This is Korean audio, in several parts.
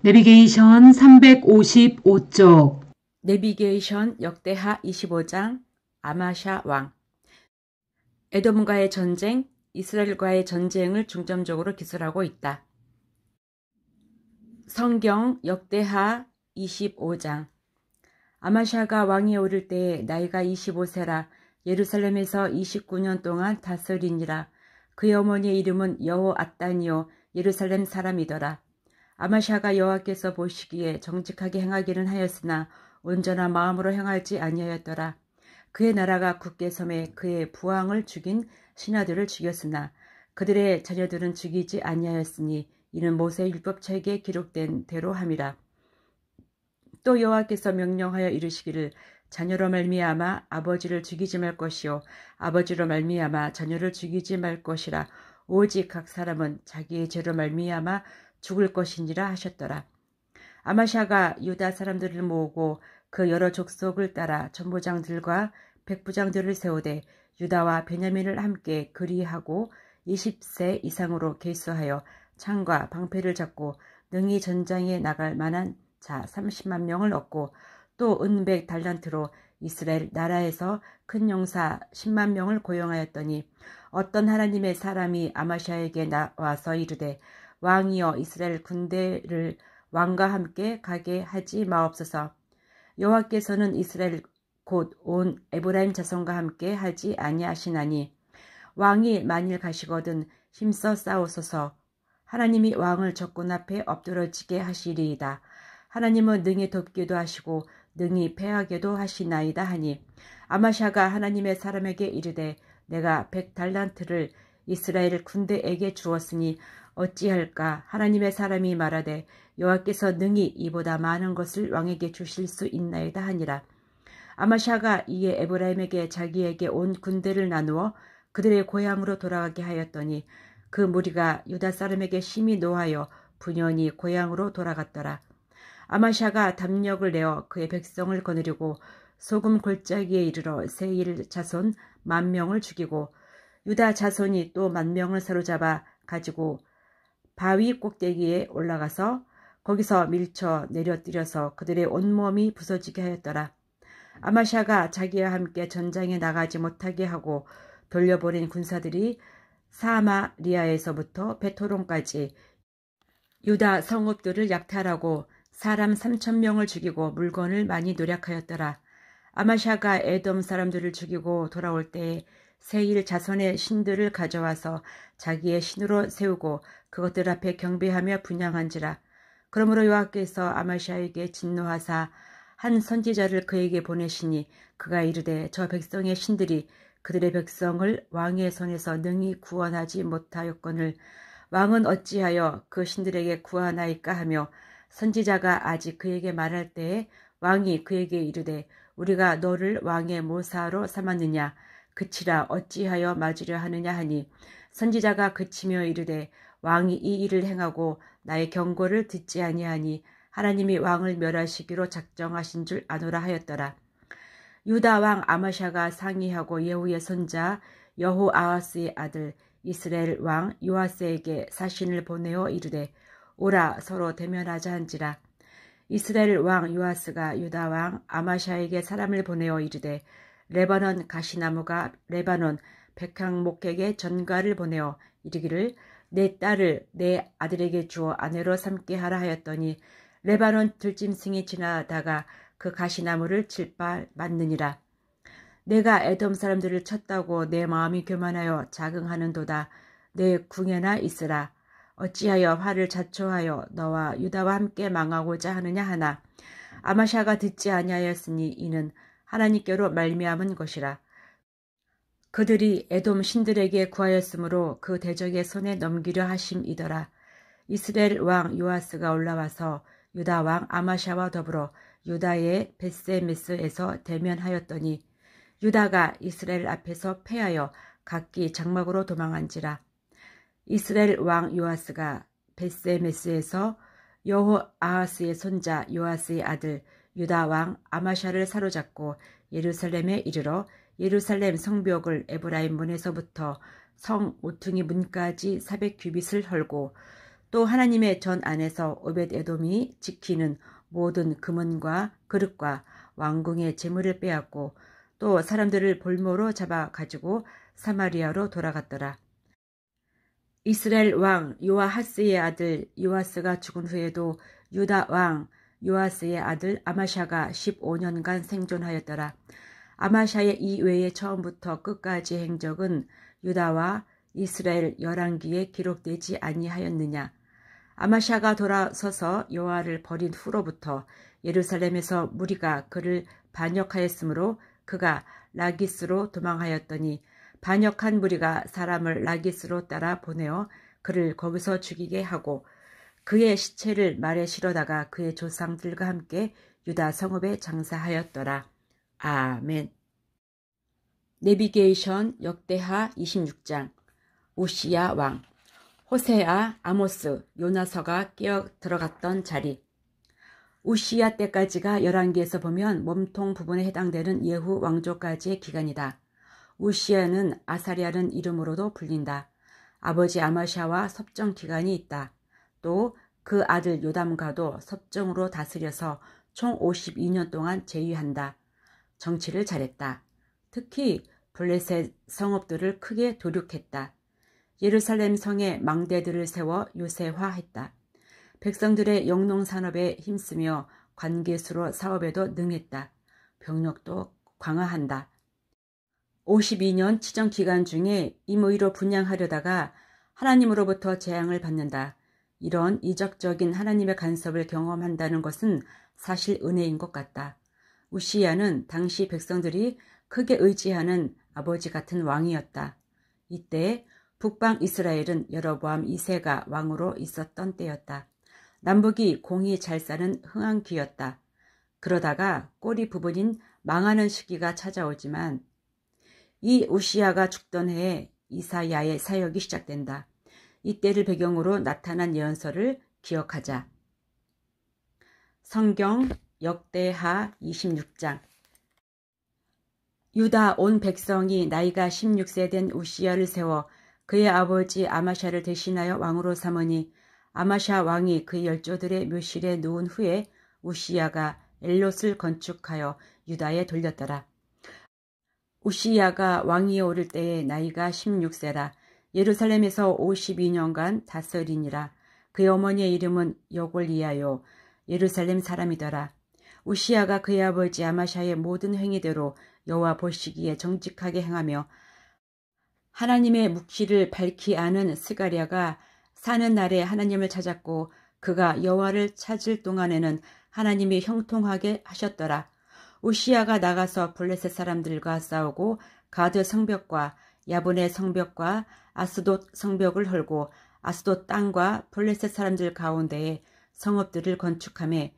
내비게이션 355쪽. 내비게이션 역대하 25장 아마샤 왕. 에돔과의 전쟁, 이스라엘과의 전쟁을 중점적으로 기술하고 있다. 성경 역대하 25장. 아마샤가 왕위에 오를 때에 나이가 25세라 예루살렘에서 29년 동안 다스리니라. 그의 어머니의 이름은 여호앗단이요 예루살렘 사람이더라. 아마샤가 여호와께서 보시기에 정직하게 행하기는 하였으나 온전한 마음으로 행하지 아니하였더라. 그의 나라가 굳게 섬에 그의 부왕을 죽인 신하들을 죽였으나 그들의 자녀들은 죽이지 아니하였으니 이는 모세 율법책에 기록된 대로 함이라. 또 여호와께서 명령하여 이르시기를 자녀로 말미암아 아버지를 죽이지 말 것이요 아버지로 말미암아 자녀를 죽이지 말 것이라. 오직 각 사람은 자기의 죄로 말미암아 죽을 것이니라 하셨더라. 아마샤가 유다 사람들을 모으고 그 여러 족속을 따라 전부장들과 백부장들을 세우되 유다와 베냐민을 함께 그리하고 20세 이상으로 계수하여 창과 방패를 잡고 능히 전장에 나갈 만한 자 30만 명을 얻고 또 은백 달란트로 이스라엘 나라에서 큰 용사 10만 명을 고용하였더니 어떤 하나님의 사람이 아마샤에게 나와서 이르되 왕이여 이스라엘 군대를 왕과 함께 가게 하지 마옵소서. 여호와께서는 이스라엘 곧 온 에브라임 자손과 함께 하지 아니하시나니 왕이 만일 가시거든 힘써 싸우소서. 하나님이 왕을 적군 앞에 엎드러지게 하시리이다. 하나님은 능히 돕기도 하시고 능히 패하게도 하시나이다 하니 아마샤가 하나님의 사람에게 이르되 내가 100달란트를 이스라엘 군대에게 주었으니 어찌할까. 하나님의 사람이 말하되 여호와께서 능히 이보다 많은 것을 왕에게 주실 수 있나이다 하니라. 아마샤가 이에 에브라임에게 자기에게 온 군대를 나누어 그들의 고향으로 돌아가게 하였더니 그 무리가 유다 사람에게 심히 노하여 분연히 고향으로 돌아갔더라. 아마샤가 담력을 내어 그의 백성을 거느리고 소금 골짜기에 이르러 세일 자손 10,000명을 죽이고 유다 자손이 또 10,000명을 사로잡아 가지고 바위 꼭대기에 올라가서 거기서 밀쳐 내려뜨려서 그들의 온몸이 부서지게 하였더라. 아마샤가 자기와 함께 전장에 나가지 못하게 하고 돌려보낸 군사들이 사마리아에서부터 베토론까지 유다 성읍들을 약탈하고 사람 3,000명을 죽이고 물건을 많이 노략하였더라. 아마샤가 에돔 사람들을 죽이고 돌아올 때에 세일 자손의 신들을 가져와서 자기의 신으로 세우고 그것들 앞에 경배하며 분향한지라. 그러므로 여호와께서 아마샤에게 진노하사 한 선지자를 그에게 보내시니 그가 이르되 저 백성의 신들이 그들의 백성을 왕의 손에서 능히 구원하지 못하였거늘 왕은 어찌하여 그 신들에게 구하나이까 하며 선지자가 아직 그에게 말할 때에 왕이 그에게 이르되 우리가 너를 왕의 모사로 삼았느냐 그치라 어찌하여 맞으려 하느냐 하니 선지자가 그치며 이르되 왕이 이 일을 행하고 나의 경고를 듣지 아니하니 하나님이 왕을 멸하시기로 작정하신 줄 아노라 하였더라. 유다 왕 아마샤가 상의하고 예후의 손자 여호아하스의 아들 이스라엘 왕 요아스에게 사신을 보내어 이르되 오라 서로 대면하자 한지라. 이스라엘 왕 요아스가 유다 왕 아마샤에게 사람을 보내어 이르되 레바논 가시나무가 레바논 백향목에게 전가를 보내어 이르기를 내 딸을 내 아들에게 주어 아내로 삼게 하라 하였더니 레바논 들짐승이 지나다가 그 가시나무를 칠바 맞느니라. 내가 에돔 사람들을 쳤다고 내 마음이 교만하여 자긍하는도다. 내 궁에나 있으라. 어찌하여 화를 자초하여 너와 유다와 함께 망하고자 하느냐 하나 아마샤가 듣지 아니하였으니 이는 하나님께로 말미암은 것이라. 그들이 에돔 신들에게 구하였으므로 그 대적의 손에 넘기려 하심이더라. 이스라엘 왕 요아스가 올라와서 유다 왕 아마샤와 더불어 유다의 벳세메스에서 대면하였더니 유다가 이스라엘 앞에서 패하여 각기 장막으로 도망한지라. 이스라엘 왕 요아스가 벳세메스에서 여호아하스의 손자 요아스의 아들 유다 왕 아마샤를 사로잡고 예루살렘에 이르러 예루살렘 성벽을 에브라임 문에서부터 성 모퉁이 문까지 400규빗을 헐고 또 하나님의 전 안에서 오벳에돔이 지키는 모든 금은과 그릇과 왕궁의 재물을 빼앗고 또 사람들을 볼모로 잡아 가지고 사마리아로 돌아갔더라. 이스라엘 왕 요아하스의 아들 요아스가 죽은 후에도 유다 왕 요아스의 아들 아마샤가 15년간 생존하였더라. 아마샤의 이 외에 처음부터 끝까지 행적은 유다와 이스라엘 열왕기에 기록되지 아니하였느냐. 아마샤가 돌아서서 여호와를 버린 후로부터 예루살렘에서 무리가 그를 반역하였으므로 그가 라기스로 도망하였더니 반역한 무리가 사람을 라기스로 따라 보내어 그를 거기서 죽이게 하고 그의 시체를 말에 실어다가 그의 조상들과 함께 유다 성읍에 장사하였더라. 아멘. 내비게이션 역대하 26장. 우시야 왕. 호세아, 아모스, 요나서가 끼어 들어갔던 자리. 우시야 때까지가 열왕기에서 보면 몸통 부분에 해당되는 예후 왕조까지의 기간이다. 우시야는 아사리아는 이름으로도 불린다. 아버지 아마샤와 섭정 기간이 있다. 또 그 아들 요담과도 섭정으로 다스려서 총 52년 동안 제위한다. 정치를 잘했다. 특히 블레셋 성읍들을 크게 도륙했다. 예루살렘 성에 망대들을 세워 요새화했다. 백성들의 영농산업에 힘쓰며 관계수로 사업에도 능했다. 병력도 강화한다. 52년 치정기간 중에 임의로 분양하려다가 하나님으로부터 재앙을 받는다. 이런 이적적인 하나님의 간섭을 경험한다는 것은 사실 은혜인 것 같다. 우시야는 당시 백성들이 크게 의지하는 아버지 같은 왕이었다. 이때 북방 이스라엘은 여로보암 2세가 왕으로 있었던 때였다. 남북이 공이 잘 사는 흥한기였다. 그러다가 꼬리 부분인 망하는 시기가 찾아오지만 이 우시야가 죽던 해에 이사야의 사역이 시작된다. 이때를 배경으로 나타난 예언서를 기억하자. 성경 역대하 26장. 유다 온 백성이 나이가 16세 된 우시야를 세워 그의 아버지 아마샤를 대신하여 왕으로 삼으니 아마샤 왕이 그의 열조들의 묘실에 누운 후에 우시야가 엘롯을 건축하여 유다에 돌렸더라. 우시야가 왕위에 오를 때에 나이가 16세라. 예루살렘에서 52년간 다스리니라. 그의 어머니의 이름은 여골리아요. 예루살렘 사람이더라. 우시야가 그의 아버지 아마샤의 모든 행위대로 여호와 보시기에 정직하게 행하며 하나님의 묵시를 밝히 아는 스가랴가 사는 날에 하나님을 찾았고 그가 여호와를 찾을 동안에는 하나님이 형통하게 하셨더라. 우시야가 나가서 블레셋 사람들과 싸우고 가드 성벽과 야분의 성벽과 아스돗 성벽을 헐고 아스돗 땅과 블레셋 사람들 가운데에 성읍들을 건축하며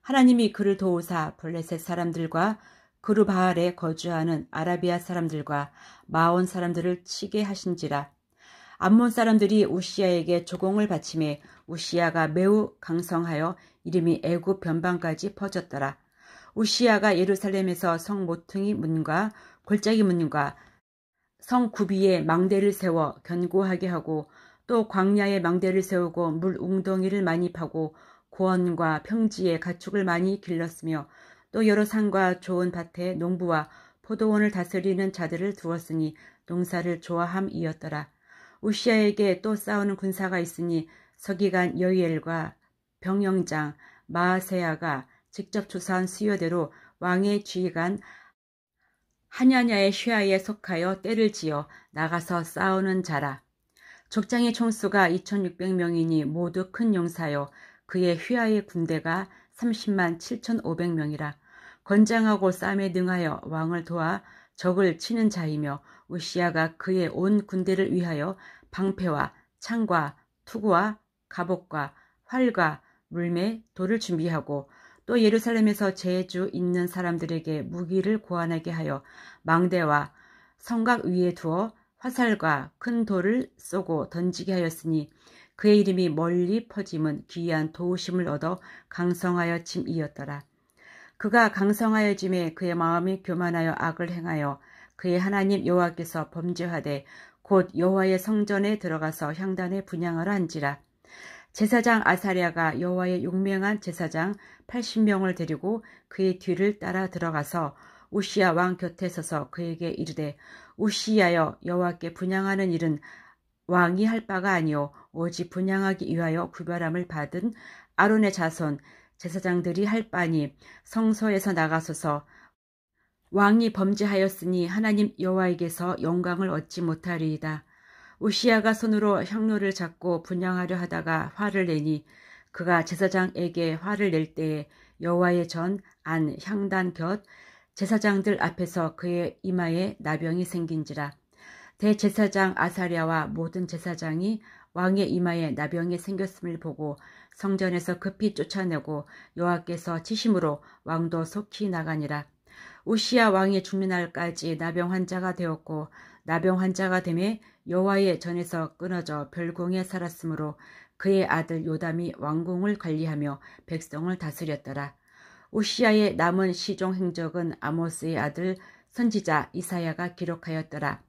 하나님이 그를 도우사 블레셋 사람들과 그루바알에 거주하는 아라비아 사람들과 마온 사람들을 치게 하신지라. 암몬 사람들이 우시야에게 조공을 바치매 우시야가 매우 강성하여 이름이 애굽 변방까지 퍼졌더라. 우시야가 예루살렘에서 성 모퉁이 문과 골짜기 문과 성 구비에 망대를 세워 견고하게 하고 또 광야에 망대를 세우고 물 웅덩이를 많이 파고 고원과 평지에 가축을 많이 길렀으며 또 여러 산과 좋은 밭에 농부와 포도원을 다스리는 자들을 두었으니 농사를 좋아함이었더라. 우시야에게 또 싸우는 군사가 있으니 서기관 여이엘과 병영장 마아세야가 직접 조사한 수요대로 왕의 지휘관 하냐냐의 휘하에 속하여 떼를 지어 나가서 싸우는 자라. 족장의 총수가 2600명이니 모두 큰 용사여 그의 휘하의 군대가 30만 7500명이라. 건장하고 싸움에 능하여 왕을 도와 적을 치는 자이며 우시야가 그의 온 군대를 위하여 방패와 창과 투구와 갑옷과 활과 물매 돌을 준비하고 또 예루살렘에서 제주 있는 사람들에게 무기를 고안하게 하여 망대와 성곽 위에 두어 화살과 큰 돌을 쏘고 던지게 하였으니 그의 이름이 멀리 퍼짐은 귀한 도우심을 얻어 강성하여 짐이었더라. 그가 강성하여 짐에 그의 마음이 교만하여 악을 행하여 그의 하나님 여호와께서 범죄하되 곧 여호와의 성전에 들어가서 향단에 분향하라 한지라. 제사장 아사랴가 여호와의 용맹한 제사장 80명을 데리고 그의 뒤를 따라 들어가서 우시야 왕 곁에 서서 그에게 이르되 우시야여 여호와께 분향하는 일은 왕이 할 바가 아니요 오직 분향하기 위하여 구별함을 받은 아론의 자손 제사장들이 할 바니 성소에서 나가소서. 왕이 범죄하였으니 하나님 여호와에게서 영광을 얻지 못하리이다. 우시야가 손으로 향로를 잡고 분향하려 하다가 화를 내니 그가 제사장에게 화를 낼 때에 여호와의 전 안 향단 곁 제사장들 앞에서 그의 이마에 나병이 생긴지라. 대제사장 아사랴와 모든 제사장이 왕의 이마에 나병이 생겼음을 보고 성전에서 급히 쫓아내고 여호와께서 치심으로 왕도 속히 나가니라. 우시야 왕이 죽는 날까지 나병 환자가 되었고 나병 환자가 되매 여호와의 전에서 끊어져 별궁에 살았으므로 그의 아들 요담이 왕궁을 관리하며 백성을 다스렸더라. 우시야의 남은 시종 행적은 아모스의 아들 선지자 이사야가 기록하였더라.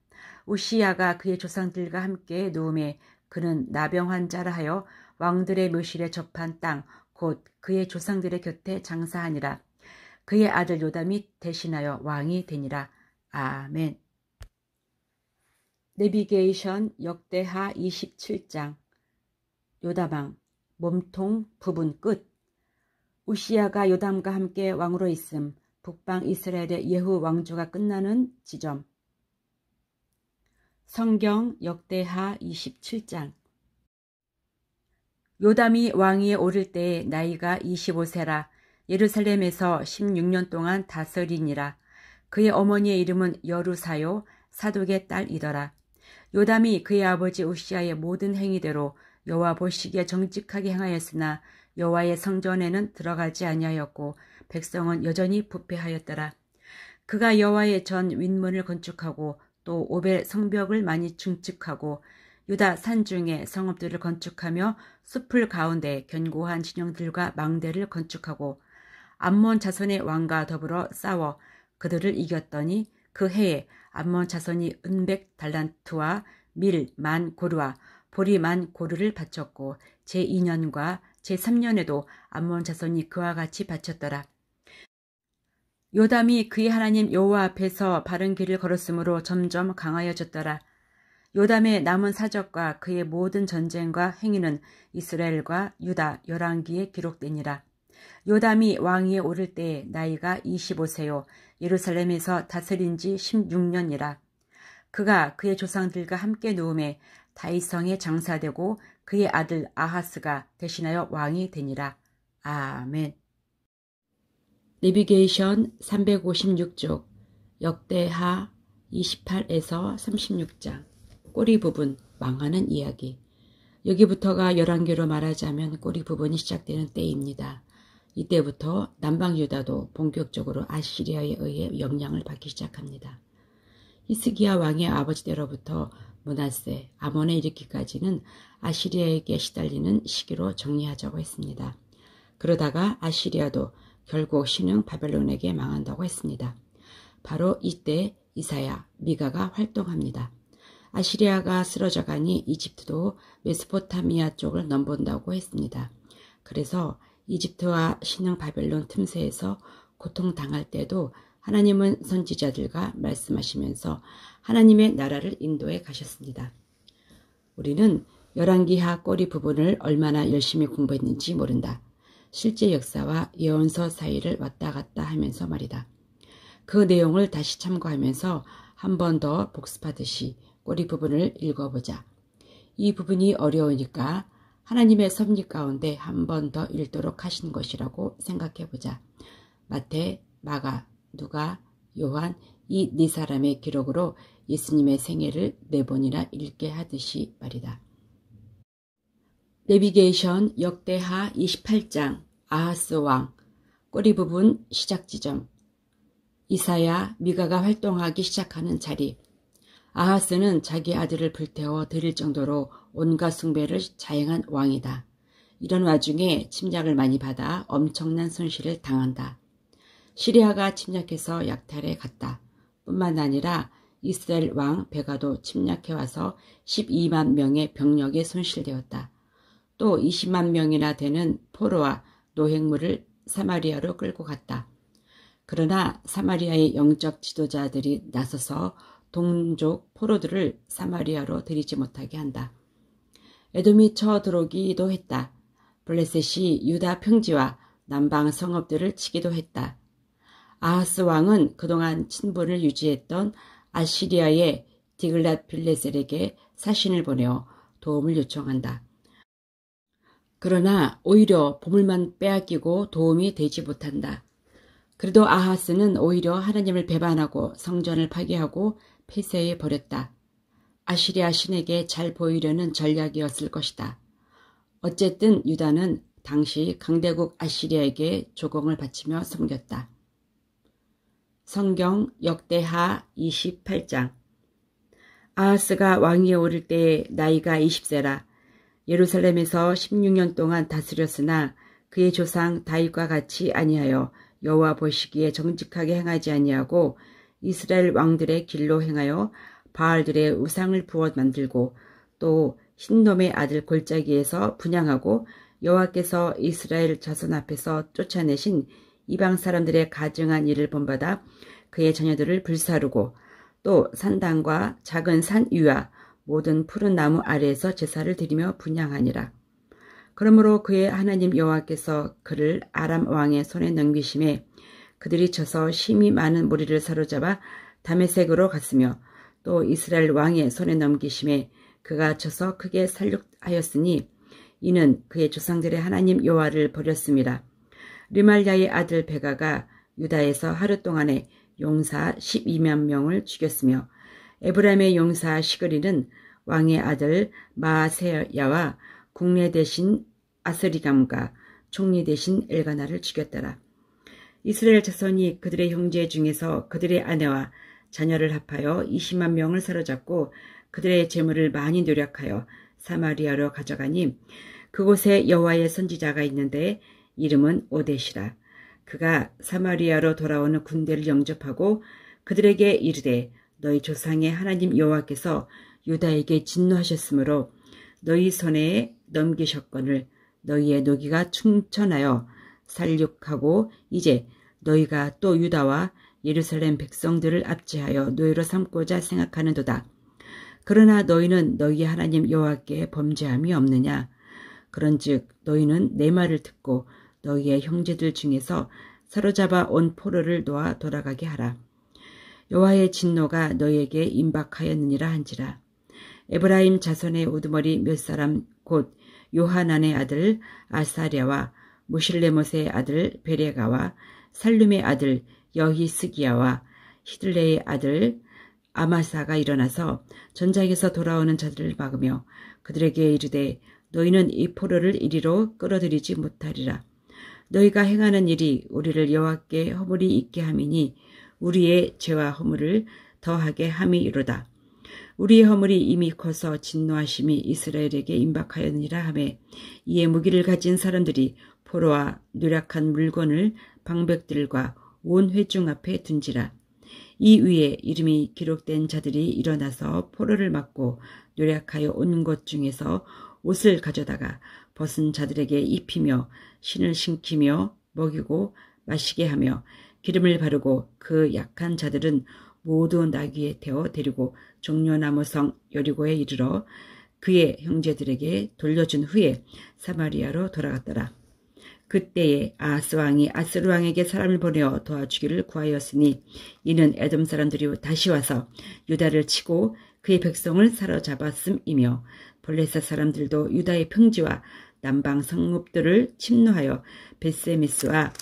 우시야가 그의 조상들과 함께 누움에 그는 나병 환자라 하여 왕들의 묘실에 접한 땅 곧 그의 조상들의 곁에 장사하니라. 그의 아들 요담이 대신하여 왕이 되니라. 아멘. 내비게이션 역대하 27장. 요담왕 몸통 부분 끝. 우시야가 요담과 함께 왕으로 있음. 북방 이스라엘의 예후 왕조가 끝나는 지점. 성경 역대하 27장. 요담이 왕위에 오를 때에 나이가 25세라 예루살렘에서 16년 동안 다스리니라. 그의 어머니의 이름은 여루사요 사독의 딸이더라. 요담이 그의 아버지 우시야의 모든 행위대로 여호와 보시기에 정직하게 행하였으나 여호와의 성전에는 들어가지 아니하였고 백성은 여전히 부패하였더라. 그가 여호와의 전 윗문을 건축하고 또 오벨 성벽을 많이 증축하고 유다 산중에 성읍들을 건축하며 숲을 가운데 견고한 진영들과 망대를 건축하고 암몬 자손의 왕과 더불어 싸워 그들을 이겼더니 그 해에 암몬 자손이 은백 달란트와 밀 만 고르와 보리 만 고르를 바쳤고 제2년과 제3년에도 암몬 자손이 그와 같이 바쳤더라. 요담이 그의 하나님 여호와 앞에서 바른 길을 걸었으므로 점점 강하여졌더라. 요담의 남은 사적과 그의 모든 전쟁과 행위는 이스라엘과 유다 열왕기에 기록되니라. 요담이 왕위에 오를 때에 나이가 25세요 예루살렘에서 다스린 지 16년이라. 그가 그의 조상들과 함께 누움에 다윗성에 장사되고 그의 아들 아하스가 대신하여 왕이 되니라. 아멘. 내비게이션 356쪽 역대하 28에서 36장 꼬리 부분 망하는 이야기. 여기부터가 열왕기로 말하자면 꼬리 부분이 시작되는 때입니다. 이때부터 남방 유다도 본격적으로 아시리아에 의해 영향을 받기 시작합니다. 히스기야 왕의 아버지대로부터 므낫세, 아몬에 이르기까지는 아시리아에게 시달리는 시기로 정리하자고 했습니다. 그러다가 아시리아도 결국 신흥 바벨론에게 망한다고 했습니다. 바로 이때 이사야, 미가가 활동합니다. 아시리아가 쓰러져 가니 이집트도 메소포타미아 쪽을 넘본다고 했습니다. 그래서 이집트와 신흥 바벨론 틈새에서 고통당할 때도 하나님은 선지자들과 말씀하시면서 하나님의 나라를 인도해 가셨습니다. 우리는 열왕기하 꼬리 부분을 얼마나 열심히 공부했는지 모른다. 실제 역사와 예언서 사이를 왔다 갔다 하면서 말이다. 그 내용을 다시 참고하면서 한 번 더 복습하듯이 꼬리 부분을 읽어보자. 이 부분이 어려우니까 하나님의 섭리 가운데 한 번 더 읽도록 하신 것이라고 생각해보자. 마태, 마가, 누가, 요한 이 네 사람의 기록으로 예수님의 생애를 4번이나 읽게 하듯이 말이다. 내비게이션 역대하 28장 아하스 왕 꼬리 부분 시작 지점. 이사야, 미가가 활동하기 시작하는 자리. 아하스는 자기 아들을 불태워 드릴 정도로 온갖 숭배를 자행한 왕이다. 이런 와중에 침략을 많이 받아 엄청난 손실을 당한다. 시리아가 침략해서 약탈해 갔다. 뿐만 아니라 이스라엘 왕 베가도 침략해와서 12만 명의 병력이 손실되었다. 또 20만 명이나 되는 포로와 노획물을 사마리아로 끌고 갔다. 그러나 사마리아의 영적 지도자들이 나서서 동족 포로들을 사마리아로 들이지 못하게 한다. 에돔이 쳐들어오기도 했다. 블레셋이 유다 평지와 남방 성읍들을 치기도 했다. 아하스 왕은 그동안 친분을 유지했던 아시리아의 디글랏 빌레셀에게 사신을 보내어 도움을 요청한다. 그러나 오히려 보물만 빼앗기고 도움이 되지 못한다. 그래도 아하스는 오히려 하나님을 배반하고 성전을 파괴하고 폐쇄해 버렸다. 아시리아 신에게 잘 보이려는 전략이었을 것이다. 어쨌든 유다는 당시 강대국 아시리아에게 조공을 바치며 섬겼다. 성경 역대하 28장. 아하스가 왕위에 오를 때에 나이가 20세라. 예루살렘에서 16년 동안 다스렸으나 그의 조상 다윗과 같이 아니하여 여호와 보시기에 정직하게 행하지 아니하고 이스라엘 왕들의 길로 행하여 바알들의 우상을 부어 만들고 또 흰놈의 아들 골짜기에서 분향하고 여호와께서 이스라엘 자손 앞에서 쫓아내신 이방 사람들의 가증한 일을 본받아 그의 자녀들을 불사르고 또 산당과 작은 산 위와 모든 푸른 나무 아래에서 제사를 드리며 분향하니라. 그러므로 그의 하나님 여호와께서 그를 아람 왕의 손에 넘기심에 그들이 쳐서 심히 많은 무리를 사로잡아 다메섹으로 갔으며 또 이스라엘 왕의 손에 넘기심에 그가 쳐서 크게 살육하였으니 이는 그의 조상들의 하나님 여호와를 버렸습니다. 르말야의 아들 베가가 유다에서 하루 동안에 용사 12만 명을 죽였으며 에브라임의 용사 시그리는 왕의 아들 마아세야와 국내 대신 아스리감과 총리 대신 엘가나를 죽였더라. 이스라엘 자손이 그들의 형제 중에서 그들의 아내와 자녀를 합하여 20만 명을 사로잡고 그들의 재물을 많이 노력하여 사마리아로 가져가니 그곳에 여호와의 선지자가 있는데 이름은 오뎃이라. 그가 사마리아로 돌아오는 군대를 영접하고 그들에게 이르되 너희 조상의 하나님 여호와께서 유다에게 진노하셨으므로 너희 손에 넘기셨거늘 너희의 노기가 충천하여 살육하고 이제 너희가 또 유다와 예루살렘 백성들을 압제하여 노예로 삼고자 생각하는도다. 그러나 너희는 너희 하나님 여호와께 범죄함이 없느냐? 그런즉 너희는 내 말을 듣고 너희의 형제들 중에서 사로잡아 온 포로를 놓아 돌아가게 하라. 여호와의 진노가 너희에게 임박하였느니라 한지라. 에브라임 자손의 우두머리 몇 사람 곧 요하난의 아들 아사랴와 무실레못의 아들 베레가와 살룸의 아들 여히스기야와 히들레의 아들 아마사가 일어나서 전장에서 돌아오는 자들을 막으며 그들에게 이르되 너희는 이 포로를 이리로 끌어들이지 못하리라. 너희가 행하는 일이 우리를 여호와께 허물이 있게 함이니 우리의 죄와 허물을 더하게 함이로다. 우리의 허물이 이미 커서 진노하심이 이스라엘에게 임박하였느니라 하매 이에 무기를 가진 사람들이 포로와 누락한 물건을 방백들과 온 회중 앞에 둔지라. 이 위에 이름이 기록된 자들이 일어나서 포로를 막고 노력하여 온 것 중에서 옷을 가져다가 벗은 자들에게 입히며 신을 신기며 먹이고 마시게 하며 기름을 바르고 그 약한 자들은 모두 나귀에 태워 데리고 종려나무성 여리고에 이르러 그의 형제들에게 돌려준 후에 사마리아로 돌아갔더라. 그때에 아하스 왕이 아스루 왕에게 사람을 보내어 도와주기를 구하였으니 이는 에돔 사람들이 다시 와서 유다를 치고 그의 백성을 사로잡았음이며 블레셋 사람들도 유다의 평지와 남방 성읍들을 침노하여 벳세미스와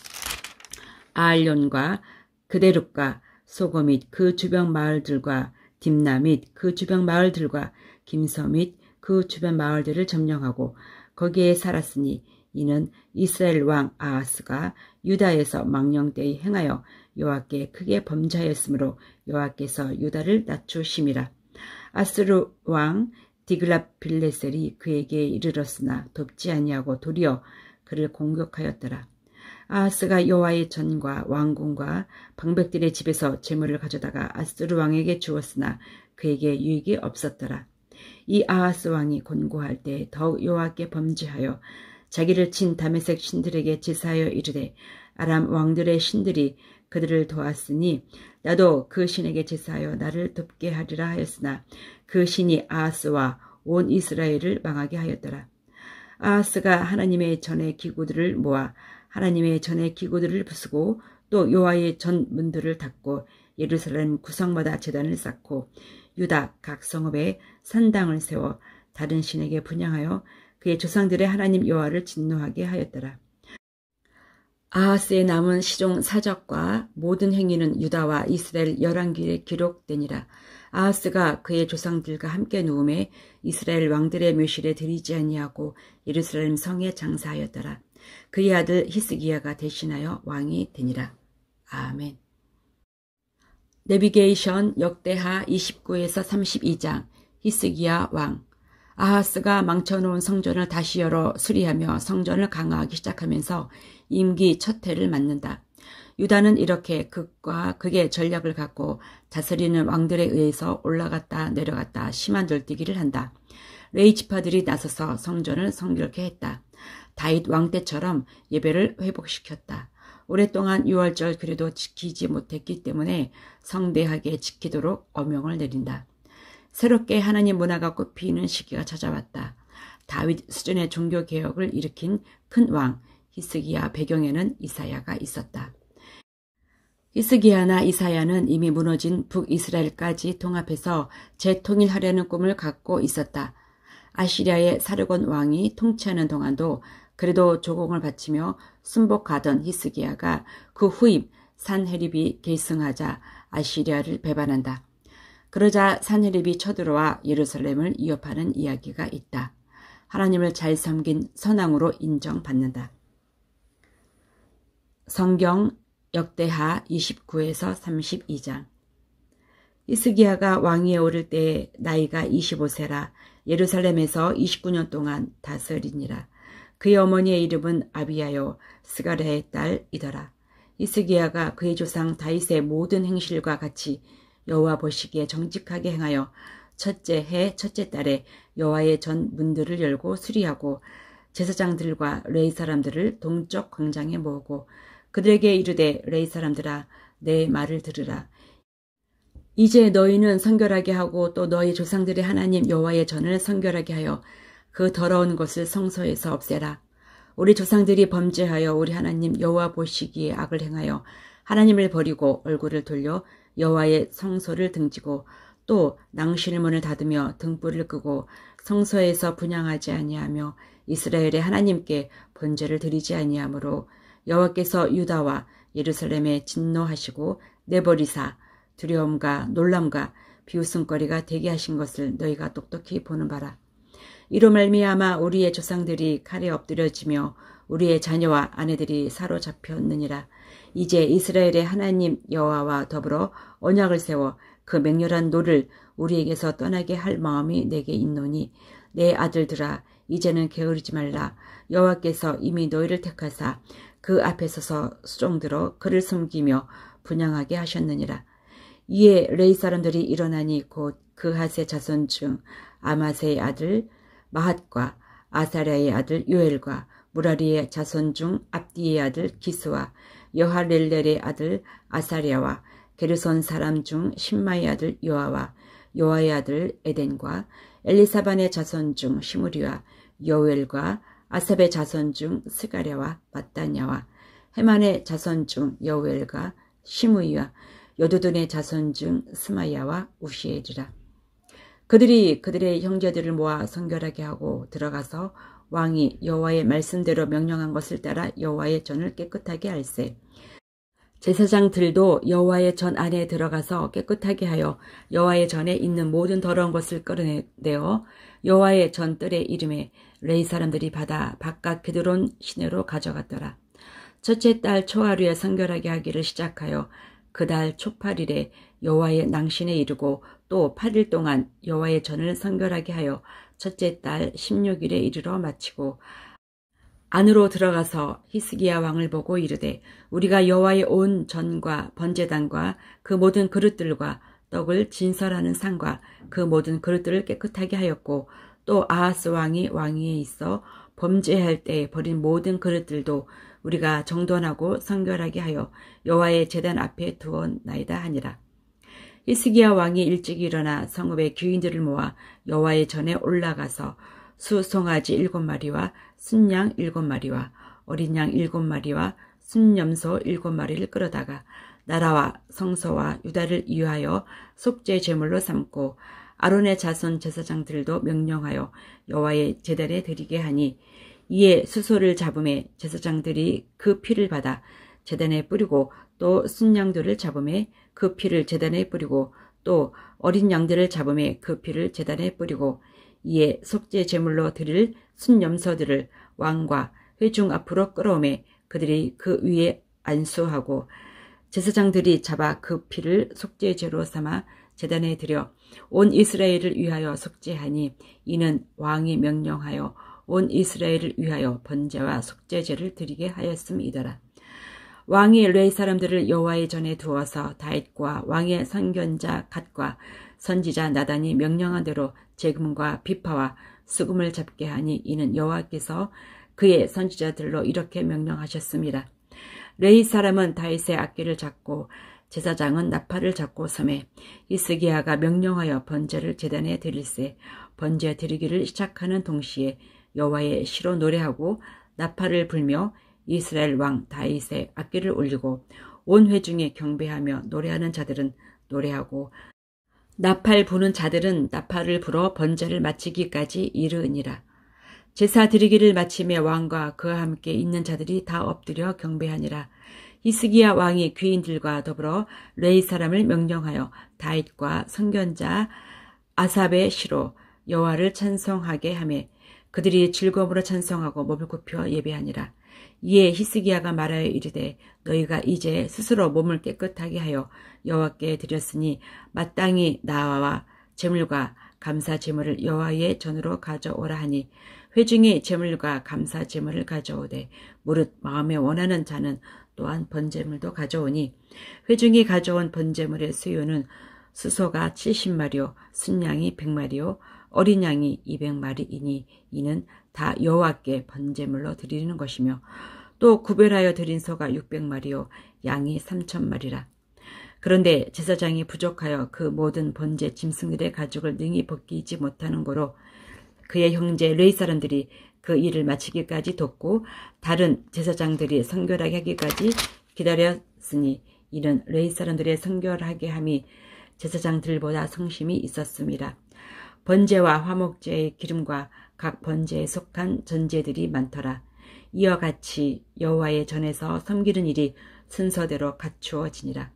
아알론과 그데룹과 소고 및 그 주변 마을들과 딥나 및 그 주변 마을들과 김서 및 그 주변 마을들을 점령하고 거기에 살았으니 이는 이스라엘 왕 아하스가 유다에서 망령되이 행하여 여호와께 크게 범죄하였으므로 여호와께서 유다를 낮추심이라. 아스루 왕 디글랏 빌레셀이 그에게 이르렀으나 돕지 아니하고 도리어 그를 공격하였더라. 아하스가 여호와의 전과 왕궁과 방백들의 집에서 재물을 가져다가 아스루 왕에게 주었으나 그에게 유익이 없었더라. 이 아하스 왕이 곤고할 때 더욱 여호와께 범죄하여 자기를 친 다메섹 신들에게 제사하여 이르되 아람 왕들의 신들이 그들을 도왔으니 나도 그 신에게 제사하여 나를 돕게 하리라 하였으나 그 신이 아하스와 온 이스라엘을 망하게 하였더라. 아하스가 하나님의 전의 기구들을 모아 하나님의 전의 기구들을 부수고 또 여호와의 전 문들을 닫고 예루살렘 구성마다 제단을 쌓고 유다 각 성읍에 산당을 세워 다른 신에게 분향하여 그의 조상들의 하나님 여호와를 진노하게 하였더라. 아하스의 남은 시종 사적과 모든 행위는 유다와 이스라엘 열왕기에 기록되니라. 아하스가 그의 조상들과 함께 누움에 이스라엘 왕들의 묘실에 들이지 아니하고 예루살렘 성에 장사하였더라. 그의 아들 히스기야가 대신하여 왕이 되니라. 아멘. 내비게이션 역대하 29에서 32장. 히스기야 왕. 아하스가 망쳐놓은 성전을 다시 열어 수리하며 성전을 강화하기 시작하면서 임기 첫 해를 맞는다. 유다는 이렇게 극과 극의 전략을 갖고 다스리는 왕들에 의해서 올라갔다 내려갔다 심한 널뛰기를 한다. 레위 지파들이 나서서 성전을 성결케 했다. 다윗 왕 때처럼 예배를 회복시켰다. 오랫동안 유월절 규례도 지키지 못했기 때문에 성대하게 지키도록 어명을 내린다. 새롭게 하나님 문화가 꽃피는 시기가 찾아왔다. 다윗 수준의 종교개혁을 일으킨 큰 왕 히스기야 배경에는 이사야가 있었다. 히스기야나 이사야는 이미 무너진 북이스라엘까지 통합해서 재통일하려는 꿈을 갖고 있었다. 아시리아의 사르곤 왕이 통치하는 동안도 그래도 조공을 바치며 순복하던 히스기야가 그 후임 산헤립이 계승하자 아시리아를 배반한다. 그러자 산헤립이 쳐들어와 예루살렘을 위협하는 이야기가 있다. 하나님을 잘 섬긴 선왕으로 인정받는다. 성경 역대하 29에서 32장. 히스기야가 왕위에 오를 때 나이가 25세라 예루살렘에서 29년 동안 다스리니라. 그의 어머니의 이름은 아비야요 스가랴의 딸이더라. 히스기야가 그의 조상 다윗의 모든 행실과 같이 여호와 보시기에 정직하게 행하여 첫째 해 첫째 달에 여호와의 전 문들을 열고 수리하고 제사장들과 레위 사람들을 동쪽 광장에 모으고 그들에게 이르되 레위 사람들아 내 말을 들으라. 이제 너희는 성결하게 하고 또 너희 조상들의 하나님 여호와의 전을 성결하게 하여 그 더러운 것을 성소에서 없애라. 우리 조상들이 범죄하여 우리 하나님 여호와 보시기에 악을 행하여 하나님을 버리고 얼굴을 돌려 여호와의 성소를 등지고 또 낭실문을 닫으며 등불을 끄고 성소에서 분향하지 아니하며 이스라엘의 하나님께 번제를 드리지 아니하므로 여호와께서 유다와 예루살렘에 진노하시고 내버리사 두려움과 놀람과 비웃음거리가 되게 하신 것을 너희가 똑똑히 보는 바라. 이로 말미암아 우리의 조상들이 칼에 엎드려지며 우리의 자녀와 아내들이 사로잡혔느니라. 이제 이스라엘의 하나님 여호와와 더불어 언약을 세워 그 맹렬한 노를 우리에게서 떠나게 할 마음이 내게 있노니 내 아들들아 이제는 게으르지 말라. 여호와께서 이미 너희를 택하사 그 앞에 서서 수종들어 그를 섬기며 분향하게 하셨느니라. 이에 레위 사람들이 일어나니 곧 그핫의 자손 중 아마세의 아들 마핫과 아사랴의 아들 요엘과 무라리의 자손 중 압디의 아들 기스와 여하렐렐의 아들 아사랴와 게르손 사람 중 심마의 아들 요아와 요아의 아들 에덴과 엘리사반의 자손 중 시므리와 여우엘과 아삽의 자손 중 스가랴와 마따냐와 헤만의 자손 중 여우엘과 시므이와 여두둔의 자손 중 스마야와 우시엘이라. 그들이 그들의 형제들을 모아 성결하게 하고 들어가서 왕이 여호와의 말씀대로 명령한 것을 따라 여호와의 전을 깨끗하게 할세. 제사장들도 여호와의 전 안에 들어가서 깨끗하게 하여 여호와의 전에 있는 모든 더러운 것을 끌어내어 여호와의 전 뜰의 이름에 레위 사람들이 받아 바깥 게드론 시내로 가져갔더라. 첫째 달 초하루에 성결하게 하기를 시작하여 그 달 초팔일에 여호와의 낭신에 이르고 또 8일 동안 여호와의 전을 성결하게 하여 첫째 달 16일에 이르러 마치고 안으로 들어가서 히스기야 왕을 보고 이르되 우리가 여호와의 온 전과 번제단과 그 모든 그릇들과 떡을 진설하는 상과 그 모든 그릇들을 깨끗하게 하였고 또 아하스 왕이 왕위에 있어 범죄할 때 버린 모든 그릇들도 우리가 정돈하고 성결하게 하여 여호와의 제단 앞에 두었나이다 하니라. 히스기야 왕이 일찍 일어나 성읍의 귀인들을 모아 여호와의 전에 올라가서 수송아지 7마리와 순양 7마리와 어린 양 7마리와 순염소 7마리를 끌어다가 나라와 성소와 유다를 위하여 속죄 제물로 삼고 아론의 자손 제사장들도 명령하여 여호와의 제단에 드리게 하니 이에 수소를 잡음에 제사장들이 그 피를 받아 제단에 뿌리고 또 순양들을 잡음에 그 피를 제단에 뿌리고 또 어린 양들을 잡음에 그 피를 제단에 뿌리고 이에 속죄 제물로 드릴 순염소들을 왕과 회중 앞으로 끌어오매 그들이 그 위에 안수하고 제사장들이 잡아 그 피를 속죄제로 삼아 제단에 드려 온 이스라엘을 위하여 속죄하니 이는 왕이 명령하여 온 이스라엘을 위하여 번제와 속죄제를 드리게 하였음이더라. 왕이 레위 사람들을 여호와의 전에 두어서 다윗과 왕의 선견자 갓과 선지자 나단이 명령한 대로 재금과 비파와 수금을 잡게 하니 이는 여호와께서 그의 선지자들로 이렇게 명령하셨습니다. 레위 사람은 다윗의 악기를 잡고 제사장은 나팔을 잡고 섬에 히스기야가 명령하여 번제를 제단에 드릴세 번제 드리기를 시작하는 동시에 여호와의 시로 노래하고 나팔을 불며 이스라엘 왕 다윗의 악기를 올리고 온 회중에 경배하며 노래하는 자들은 노래하고 나팔 부는 자들은 나팔을 불어 번제를 마치기까지 이르니라. 제사 드리기를 마치며 왕과 그와 함께 있는 자들이 다 엎드려 경배하니라. 히스기야 왕이 귀인들과 더불어 레위 사람을 명령하여 다윗과 선견자 아삽의 시로 여호와를 찬송하게 하매 그들이 즐거움으로 찬송하고 몸을 굽혀 예배하니라. 이에 히스기야가 말하여 이르되 너희가 이제 스스로 몸을 깨끗하게 하여 여호와께 드렸으니 마땅히 나와 제물과 감사 제물을 여호와의 전으로 가져오라 하니 회중이 제물과 감사 제물을 가져오되 무릇 마음에 원하는 자는 또한 번제물도 가져오니 회중이 가져온 번제물의 수요는 수소가 70마리요 순양이 100마리요 어린 양이 200마리이니 이는 다 여호와께 번제물로 드리는 것이며 또 구별하여 드린 소가 600마리요 양이 3000마리라. 그런데 제사장이 부족하여 그 모든 번제 짐승들의 가죽을 능히 벗기지 못하는 고로 그의 형제 레위 사람들이 그 일을 마치기까지 돕고 다른 제사장들이 성결하게 하기까지 기다렸으니 이는 레위 사람들의 성결하게 함이 제사장들보다 성심이 있었습니다. 번제와 화목제의 기름과 각 번제에 속한 전제들이 많더라. 이와 같이 여호와의 전에서 섬기는 일이 순서대로 갖추어지니라.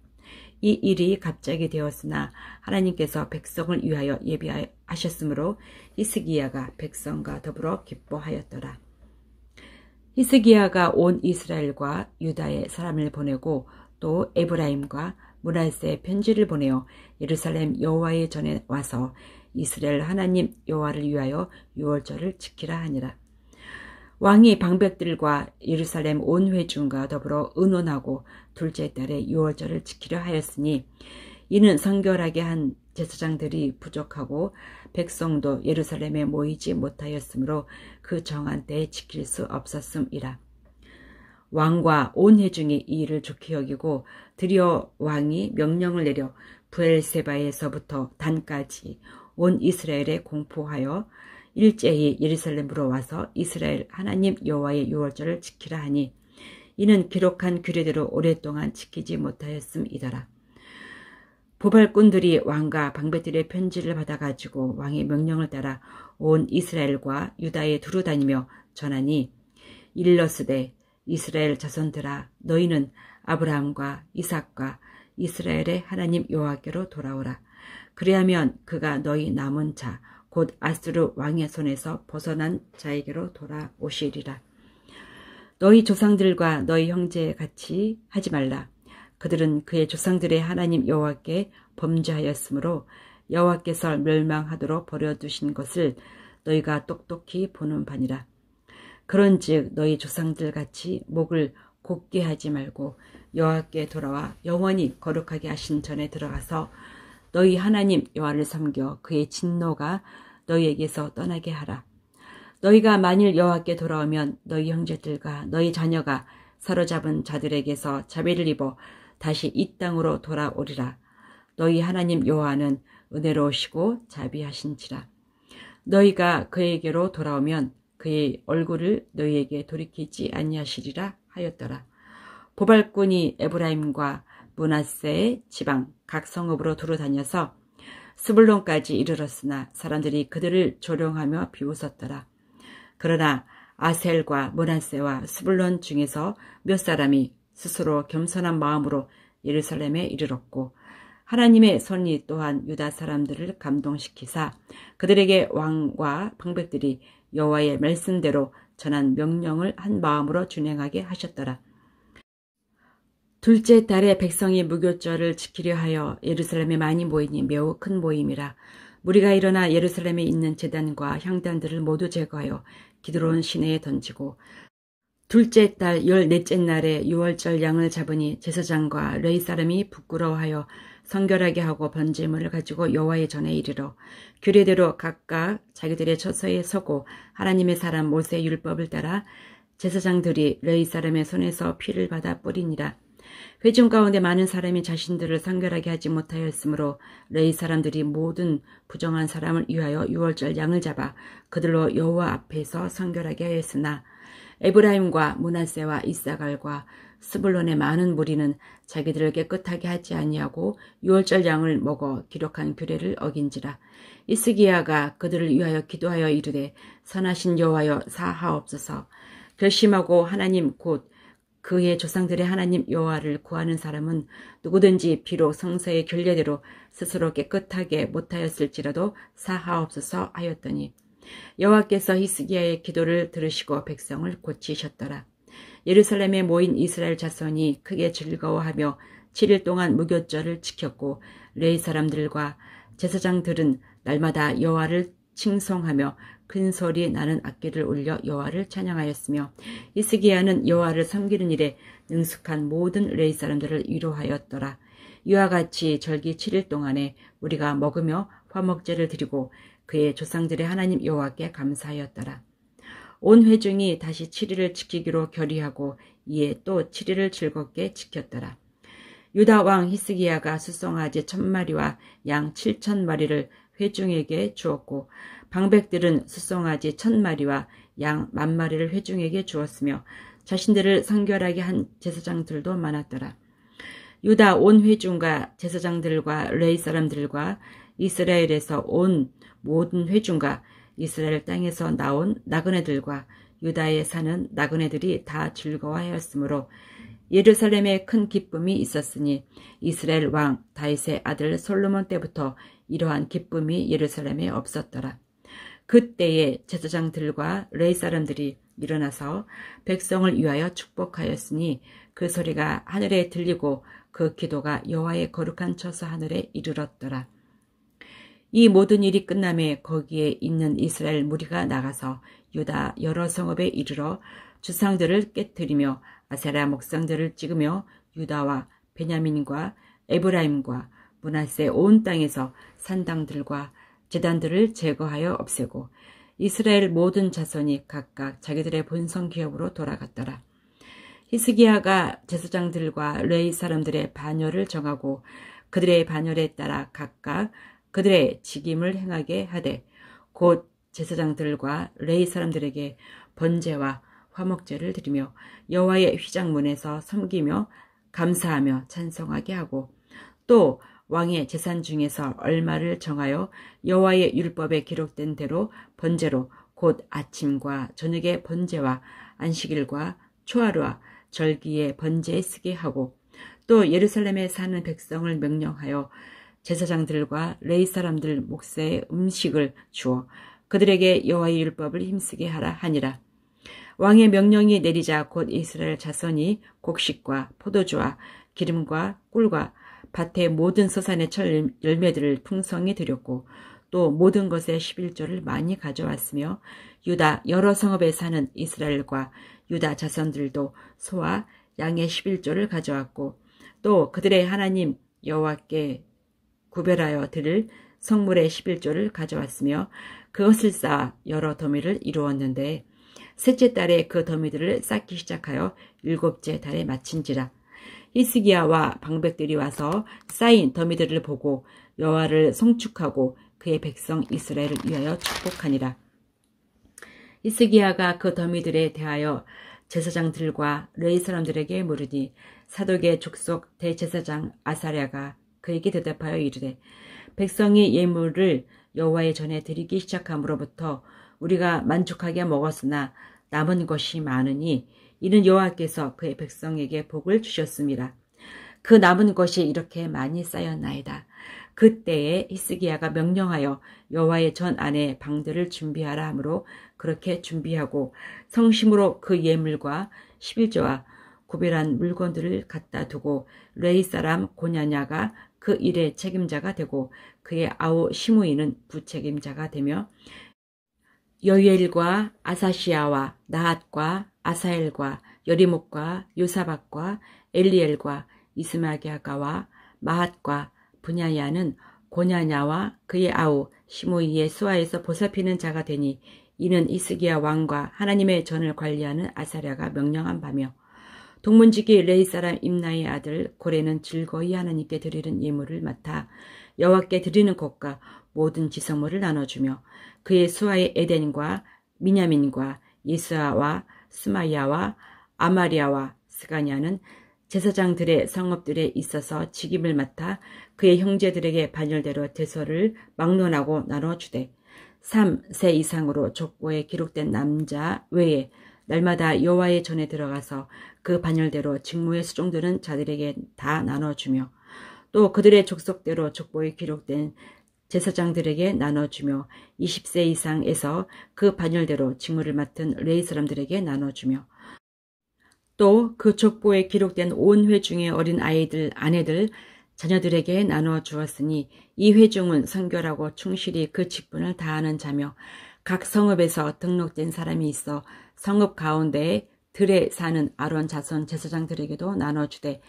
이 일이 갑자기 되었으나 하나님께서 백성을 위하여 예비하셨으므로 히스기야가 백성과 더불어 기뻐하였더라. 히스기야가 온 이스라엘과 유다의 사람을 보내고 또 에브라임과 므낫세에 편지를 보내어 예루살렘 여호와의 전에 와서 이스라엘 하나님 여호와를 위하여 유월절을 지키라 하니라. 왕이 방백들과 예루살렘 온 회중과 더불어 의논하고 둘째 달에 유월절을 지키려 하였으니 이는 성결하게 한 제사장들이 부족하고 백성도 예루살렘에 모이지 못하였으므로 그 정한 때에 지킬 수 없었음이라. 왕과 온 회중이 이 일을 좋게 여기고 드디어 왕이 명령을 내려 브엘세바에서부터 단까지 온 이스라엘에 공포하여 일제히 예루살렘으로 와서 이스라엘 하나님 여호와의 유월절을 지키라 하니 이는 기록한 규례대로 오랫동안 지키지 못하였음이더라. 보발꾼들이 왕과 방백들의 편지를 받아가지고 왕의 명령을 따라 온 이스라엘과 유다에 두루 다니며 전하니 일러스되 이스라엘 자손들아 너희는 아브라함과 이삭과 이스라엘의 하나님 여호와께로 돌아오라. 그리하면 그가 너희 남은 자 곧 아수르 왕의 손에서 벗어난 자에게로 돌아오시리라. 너희 조상들과 너희 형제 같이 하지 말라. 그들은 그의 조상들의 하나님 여호와께 범죄하였으므로 여호와께서 멸망하도록 버려두신 것을 너희가 똑똑히 보는 바니라. 그런즉 너희 조상들 같이 목을 곧게 하지 말고 여호와께 돌아와 영원히 거룩하게 하신 전에 들어가서 너희 하나님 여호와를 섬겨 그의 진노가 너희에게서 떠나게 하라. 너희가 만일 여호와께 돌아오면 너희 형제들과 너희 자녀가 사로잡은 자들에게서 자비를 입어 다시 이 땅으로 돌아오리라. 너희 하나님 여호와는 은혜로우시고 자비하신지라. 너희가 그에게로 돌아오면 그의 얼굴을 너희에게 돌이키지 아니하시리라 하였더라. 보발꾼이 에브라임과 므낫세의 지방 각 성읍으로 두루 다녀서 스불론까지 이르렀으나 사람들이 그들을 조롱하며 비웃었더라. 그러나 아셀과 므낫세와 스불론 중에서 몇 사람이 스스로 겸손한 마음으로 예루살렘에 이르렀고 하나님의 손이 또한 유다 사람들을 감동시키사 그들에게 왕과 방백들이 여호와의 말씀대로 전한 명령을 한 마음으로 준행하게 하셨더라. 둘째 달에 백성이 무교절을 지키려 하여 예루살렘에 많이 모이니 매우 큰 모임이라. 무리가 일어나 예루살렘에 있는 제단과 향단들을 모두 제거하여 기드론 시내에 던지고 둘째 달 14째 날에 6월절 양을 잡으니 제사장과 레위 사람이 부끄러워하여 성결하게 하고 번제물을 가지고 여호와의 전에 이르러 규례대로 각각 자기들의 처소에 서고 하나님의 사람 모세의 율법을 따라 제사장들이 레위 사람의 손에서 피를 받아 뿌리니라. 회중 가운데 많은 사람이 자신들을 성결하게 하지 못하였으므로 레위 사람들이 모든 부정한 사람을 위하여 6월절 양을 잡아 그들로 여호와 앞에서 성결하게 하였으나 에브라임과 므낫세와 이사갈과 스불론의 많은 무리는 자기들을 깨끗하게 하지 아니하고 6월절 양을 먹어 기록한 규례를 어긴지라. 이스기야가 그들을 위하여 기도하여 이르되 선하신 여호와여 사하옵소서. 결심하고 하나님 곧 그의 조상들의 하나님 여호와를 구하는 사람은 누구든지 비록 성서의 결례대로 스스로 깨끗하게 못하였을지라도 사하옵소서 하였더니 여호와께서 히스기야의 기도를 들으시고 백성을 고치셨더라. 예루살렘에 모인 이스라엘 자손이 크게 즐거워하며 7일 동안 무교절을 지켰고 레위 사람들과 제사장들은 날마다 여호와를 칭송하며 큰 소리 나는 악기를 울려 여호와를 찬양하였으며 히스기야는 여호와를 섬기는 일에 능숙한 모든 레위 사람들을 위로하였더라. 이와 같이 절기 7일 동안에 우리가 먹으며 화목제를 드리고 그의 조상들의 하나님 여호와께 감사하였더라. 온 회중이 다시 7일을 지키기로 결의하고 이에 또 7일을 즐겁게 지켰더라. 유다 왕 히스기야가 수송아지 1000마리와 양 7000마리를 회중에게 주었고 방백들은 수송아지 1000마리와 양 10,000마리를 회중에게 주었으며 자신들을 성결하게 한 제사장들도 많았더라. 유다 온 회중과 제사장들과 레위 사람들과 이스라엘에서 온 모든 회중과 이스라엘 땅에서 나온 나그네들과 유다에 사는 나그네들이 다 즐거워하였으므로 예루살렘에 큰 기쁨이 있었으니 이스라엘 왕 다윗의 아들 솔로몬 때부터 이러한 기쁨이 예루살렘에 없었더라. 그때에 제사장들과 레위 사람들이 일어나서 백성을 위하여 축복하였으니 그 소리가 하늘에 들리고 그 기도가 여호와의 거룩한 처소 하늘에 이르렀더라. 이 모든 일이 끝남에 거기에 있는 이스라엘 무리가 나가서 유다 여러 성읍에 이르러 주상들을 깨뜨리며 아세라 목상들을 찍으며 유다와 베냐민과 에브라임과 므낫세 온 땅에서 산당들과 제단들을 제거하여 없애고 이스라엘 모든 자손이 각각 자기들의 본성 기업으로 돌아갔더라. 히스기야가 제사장들과 레위 사람들의 반열을 정하고 그들의 반열에 따라 각각 그들의 직임을 행하게 하되 곧 제사장들과 레위 사람들에게 번제와 화목제를 드리며 여호와의 휘장문에서 섬기며 감사하며 찬송하게 하고 또 왕의 재산 중에서 얼마를 정하여 여호와의 율법에 기록된 대로 번제로 곧 아침과 저녁의 번제와 안식일과 초하루와 절기의 번제에 쓰게 하고 또 예루살렘에 사는 백성을 명령하여 제사장들과 레위 사람들 몫의 음식을 주어 그들에게 여호와의 율법을 힘쓰게 하라 하니라. 왕의 명령이 내리자 곧 이스라엘 자손이 곡식과 포도주와 기름과 꿀과 밭의 모든 서산의 철 열매들을 풍성히 드렸고 또 모든 것의 11조를 많이 가져왔으며 유다 여러 성읍에 사는 이스라엘과 유다 자손들도 소와 양의 11조를 가져왔고 또 그들의 하나님 여호와께 구별하여 드릴 성물의 11조를 가져왔으며 그것을 쌓아 여러 더미를 이루었는데 셋째 달에 그 더미들을 쌓기 시작하여 일곱째 달에 마친지라. 히스기야와 방백들이 와서 쌓인 더미들을 보고 여호와를 송축하고 그의 백성 이스라엘을 위하여 축복하니라. 히스기야가 그 더미들에 대하여 제사장들과 레위 사람들에게 물으니 사독의 족속 대제사장 아사랴가 그에게 대답하여 이르되 백성이 예물을 여호와의 전에 드리기 시작함으로부터 우리가 만족하게 먹었으나 남은 것이 많으니 이는 여호와께서 그의 백성에게 복을 주셨습니다. 그 남은 것이 이렇게 많이 쌓였나이다. 그때에 히스기야가 명령하여 여호와의 전 안에 방들을 준비하라 하므로 그렇게 준비하고 성심으로 그 예물과 11조와 구별한 물건들을 갖다 두고 레위 사람 고냐냐가 그 일의 책임자가 되고 그의 아우 시므이는 부책임자가 되며 여유엘과 아사시아와 나핫과 아사엘과 여리목과 요사박과 엘리엘과 이스마기아가와 마핫과 분야야는 고냐냐와 그의 아우 시므이의 수하에서 보살피는 자가 되니 이는 히스기야 왕과 하나님의 전을 관리하는 아사랴가 명령한 바며 동문지기 레위 사람 임나의 아들 고레는 즐거이 하나님께 드리는 예물을 맡아 여호와께 드리는 것과 모든 지성물을 나눠주며 그의 수하의 에덴과 미냐민과 예스아와 스마야와 아마리아와 스가냐는 제사장들의 성읍들에 있어서 직임을 맡아 그의 형제들에게 반열대로 대소를 막론하고 나눠주되 3세 이상으로 족보에 기록된 남자 외에 날마다 여호와의 전에 들어가서 그 반열대로 직무에 수종드는 자들에게 다 나눠주며 또 그들의 족속대로 족보에 기록된 제사장들에게 나눠주며 20세 이상에서 그 반열대로 직무를 맡은 레위 사람들에게 나눠주며 또 그 족보에 기록된 온 회중의 어린 아이들, 아내들, 자녀들에게 나누어 주었으니 이 회중은 성결하고 충실히 그 직분을 다하는 자며 각 성읍에서 등록된 사람이 있어 성읍 가운데에 들에 사는 아론 자손 제사장들에게도 나눠주되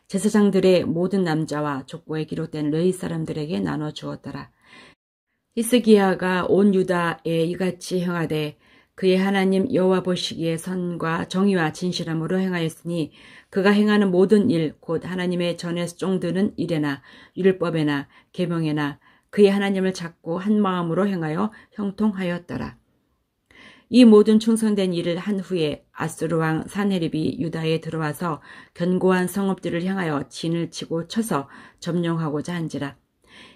제사장들의 모든 남자와 족보에 기록된 레위 사람들에게 나눠 주었더라. 히스기야가 온 유다에 이같이 행하되 그의 하나님 여호와 보시기에 선과 정의와 진실함으로 행하였으니 그가 행하는 모든 일 곧 하나님의 전에 수종드는 일에나 율법에나 계명에나 그의 하나님을 찾고 한 마음으로 행하여 형통하였더라. 이 모든 충성된 일을 한 후에 아수르 왕 산헤립이 유다에 들어와서 견고한 성읍들을 향하여 진을 치고 쳐서 점령하고자 한지라.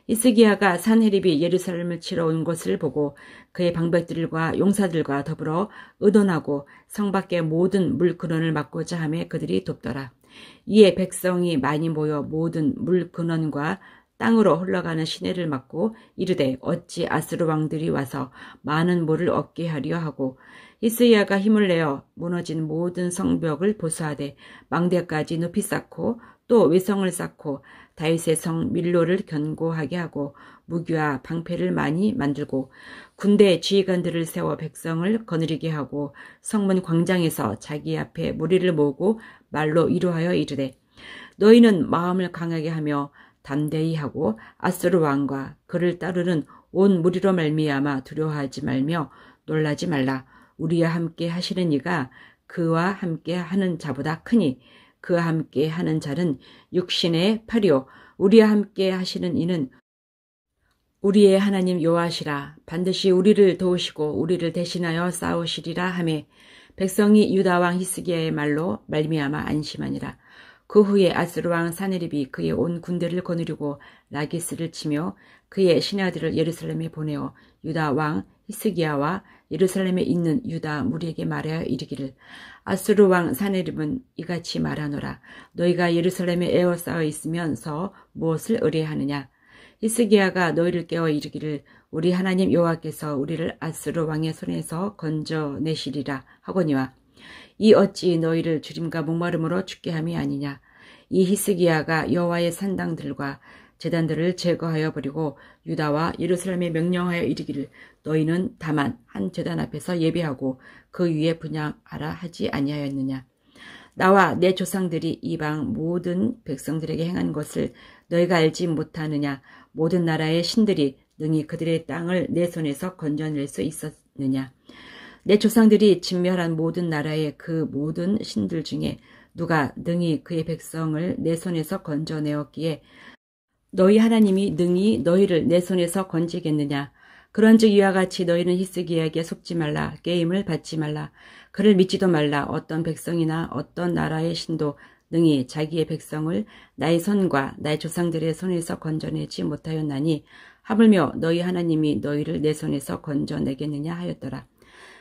히스기야가 산헤립이 예루살렘을 치러 온 것을 보고 그의 방백들과 용사들과 더불어 의논하고 성 밖의 모든 물 근원을 막고자 하며 그들이 돕더라. 이에 백성이 많이 모여 모든 물 근원과 땅으로 흘러가는 시내를 막고 이르되 어찌 아수르 왕들이 와서 많은 물을 얻게 하려 하고 히스기야가 힘을 내어 무너진 모든 성벽을 보수하되 망대까지 높이 쌓고 또 외성을 쌓고 다윗의 성 밀로를 견고하게 하고 무기와 방패를 많이 만들고 군대 지휘관들을 세워 백성을 거느리게 하고 성문 광장에서 자기 앞에 무리를 모으고 말로 위로하여 이르되 너희는 마음을 강하게 하며 담대히 하고 아수르 왕과 그를 따르는 온 무리로 말미암아 두려워하지 말며 놀라지 말라. 우리와 함께 하시는 이가 그와 함께 하는 자보다 크니 그와 함께 하는 자는 육신의 팔이요 우리와 함께 하시는 이는 우리의 하나님 여호와시라. 반드시 우리를 도우시고 우리를 대신하여 싸우시리라 하매 백성이 유다 왕 히스기야의 말로 말미암아 안심하니라. 그 후에 아수르 왕 산헤립이 그의 온 군대를 거느리고 라기스를 치며 그의 신하들을 예루살렘에 보내어 유다 왕 히스기야와 예루살렘에 있는 유다 무리에게 말하여 이르기를 아수르 왕 산헤립은 이같이 말하노라. 너희가 예루살렘에 에워싸여 있으면서 무엇을 의뢰하느냐. 히스기야가 너희를 깨워 이르기를 우리 하나님 여호와께서 우리를 아수르 왕의 손에서 건져내시리라 하거니와 이 어찌 너희를 주림과 목마름으로 죽게 함이 아니냐. 이 히스기야가 여호와의 산당들과 제단들을 제거하여 버리고 유다와 예루살렘에 명령하여 이르기를 너희는 다만 한 제단 앞에서 예배하고 그 위에 분향하라 하지 아니하였느냐. 나와 내 조상들이 이방 모든 백성들에게 행한 것을 너희가 알지 못하느냐. 모든 나라의 신들이 능히 그들의 땅을 내 손에서 건져낼 수 있었느냐. 내 조상들이 진멸한 모든 나라의 그 모든 신들 중에 누가 능히 그의 백성을 내 손에서 건져내었기에 너희 하나님이 능히 너희를 내 손에서 건지겠느냐. 그런즉 이와 같이 너희는 히스기야에게 속지 말라. 게임을 받지 말라. 그를 믿지도 말라. 어떤 백성이나 어떤 나라의 신도 능히 자기의 백성을 나의 손과 나의 조상들의 손에서 건져내지 못하였나니 하물며 너희 하나님이 너희를 내 손에서 건져내겠느냐 하였더라.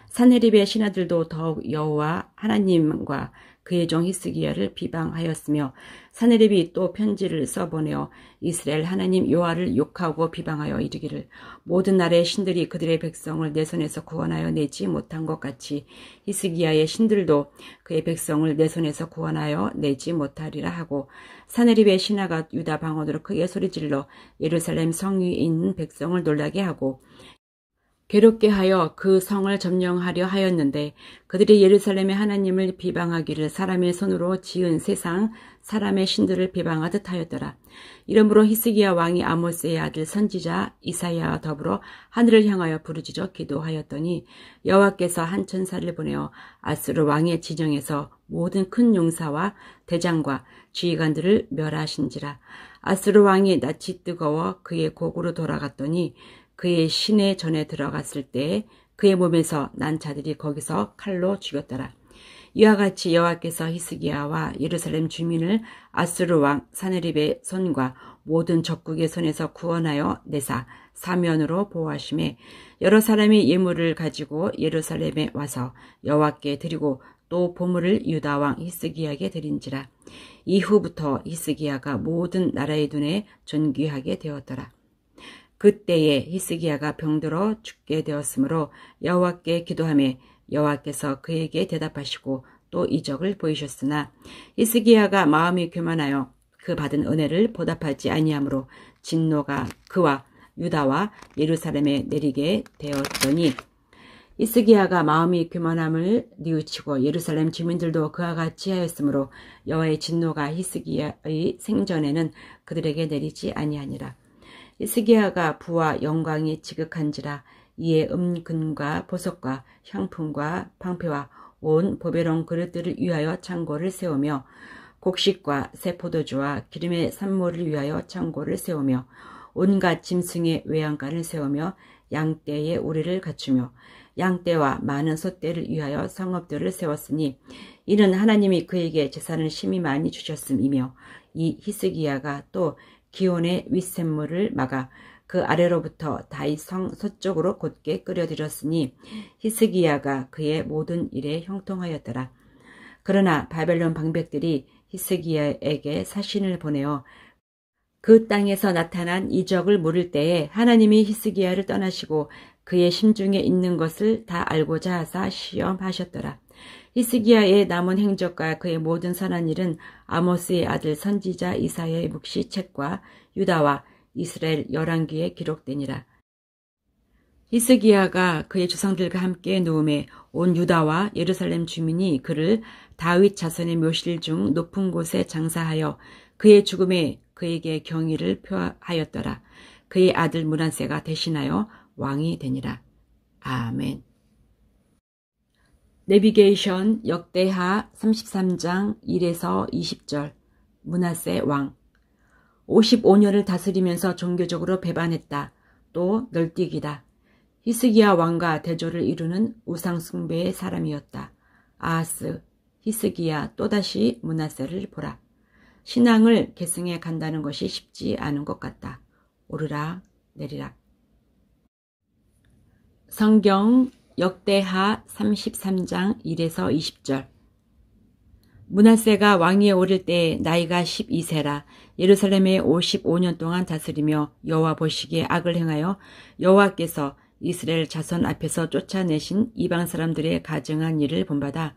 사네립의 신하들도 더욱 여호와 하나님과 그의 종 히스기야를 비방하였으며 사네립이 또 편지를 써보내어 이스라엘 하나님 여호와를 욕하고 비방하여 이르기를 모든 나라의 신들이 그들의 백성을 내 손에서 구원하여 내지 못한 것 같이 히스기야의 신들도 그의 백성을 내 손에서 구원하여 내지 못하리라 하고 사네립의 신하가 유다 방언으로 크게 소리질러 예루살렘 성 위에 있는 백성을 놀라게 하고 괴롭게 하여 그 성을 점령하려 하였는데 그들이 예루살렘의 하나님을 비방하기를 사람의 손으로 지은 세상 사람의 신들을 비방하듯 하였더라. 이러므로 히스기야 왕이 아모스의 아들 선지자 이사야와 더불어 하늘을 향하여 부르짖어 기도하였더니 여호와께서 한 천사를 보내어 아수르 왕의 지정에서 모든 큰 용사와 대장과 지휘관들을 멸하신지라. 아수르 왕이 낯이 뜨거워 그의 곡으로 돌아갔더니 그의 시내 전에 들어갔을 때 그의 몸에서 난 자들이 거기서 칼로 죽였더라. 이와 같이 여호와께서 히스기야와 예루살렘 주민을 아수르 왕 사네립의 손과 모든 적국의 손에서 구원하여 내사 사면으로 보호하심에 여러 사람이 예물을 가지고 예루살렘에 와서 여호와께 드리고 또 보물을 유다 왕 히스기야에게 드린지라. 이후부터 히스기야가 모든 나라의 눈에 존귀하게 되었더라. 그때에 히스기야가 병들어 죽게 되었으므로 여호와께 기도하며 여호와께서 그에게 대답하시고 또 이적을 보이셨으나 히스기야가 마음이 교만하여 그 받은 은혜를 보답하지 아니하므로 진노가 그와 유다와 예루살렘에 내리게 되었더니 히스기야가 마음이 교만함을 뉘우치고 예루살렘 주민들도 그와 같이 하였으므로 여호와의 진노가 히스기야의 생전에는 그들에게 내리지 아니하니라. 히스기야가 부와 영광이 지극한지라. 이에 금과 보석과 향품과 방패와 온 보배로운 그릇들을 위하여 창고를 세우며 곡식과 새 포도주와 기름의 산모를 위하여 창고를 세우며 온갖 짐승의 외양간을 세우며 양떼의 우리를 갖추며 양떼와 많은 소떼를 위하여 성읍들을 세웠으니 이는 하나님이 그에게 재산을 심히 많이 주셨음이며 이 히스기야가 또 기온의 윗샘물을 막아 그 아래로부터 다윗 성 서쪽으로 곧게 끌어들였으니 히스기야가 그의 모든 일에 형통하였더라. 그러나 바벨론 방백들이 히스기야에게 사신을 보내어 그 땅에서 나타난 이적을 물을 때에 하나님이 히스기야를 떠나시고 그의 심중에 있는 것을 다 알고자 하사 시험하셨더라. 히스기야의 남은 행적과 그의 모든 선한 일은 아모스의 아들 선지자 이사야의 묵시 책과 유다와 이스라엘 열왕기에 기록되니라. 히스기야가 그의 조상들과 함께 누움에 온 유다와 예루살렘 주민이 그를 다윗 자손의 묘실 중 높은 곳에 장사하여 그의 죽음에 그에게 경의를 표하였더라. 그의 아들 므낫세가 대신하여 왕이 되니라. 아멘. 내비게이션 역대하 33장 1에서 20절. 므낫세 왕. 55년을 다스리면서 종교적으로 배반했다. 또 널뛰기다. 히스기야 왕과 대조를 이루는 우상숭배의 사람이었다. 아하스, 히스기야 또다시 므낫세를 보라. 신앙을 계승해 간다는 것이 쉽지 않은 것 같다. 오르락 내리락. 성경 역대하 33장 1에서 20절. 므낫세가 왕위에 오를 때 나이가 12세라. 예루살렘에 55년 동안 다스리며 여호와 보시기에 악을 행하여 여호와께서 이스라엘 자손 앞에서 쫓아내신 이방 사람들의 가증한 일을 본받아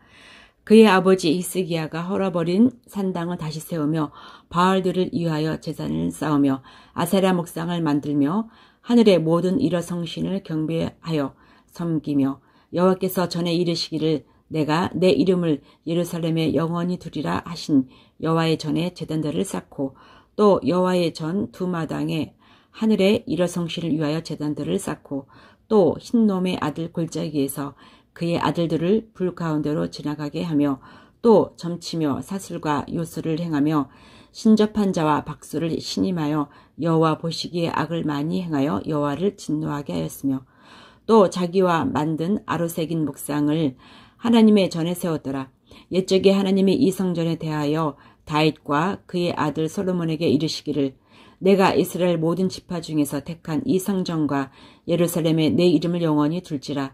그의 아버지 히스기야가 헐어버린 산당을 다시 세우며 바알들을 위하여 제단을 쌓으며 아세라 목상을 만들며 하늘의 모든 일어성신을 경배하여 섬기며 여호와께서 전에 이르시기를 내가 내 이름을 예루살렘에 영원히 두리라 하신 여호와의 전에 제단들을 쌓고 또 여호와의 전 두 마당에 하늘의 일어성신을 위하여 제단들을 쌓고 또 흰놈의 아들 골짜기에서 그의 아들들을 불 가운데로 지나가게 하며 또 점치며 사슬과 요술을 행하며 신접한 자와 박수를 신임하여 여호와 보시기에 악을 많이 행하여 여호와를 진노하게 하였으며 또 자기와 만든 아로새긴 묵상을 하나님의 전에 세웠더라. 옛적에 하나님이 이 성전에 대하여 다윗과 그의 아들 솔로몬에게 이르시기를 내가 이스라엘 모든 지파 중에서 택한 이 성전과 예루살렘에 내 이름을 영원히 둘지라.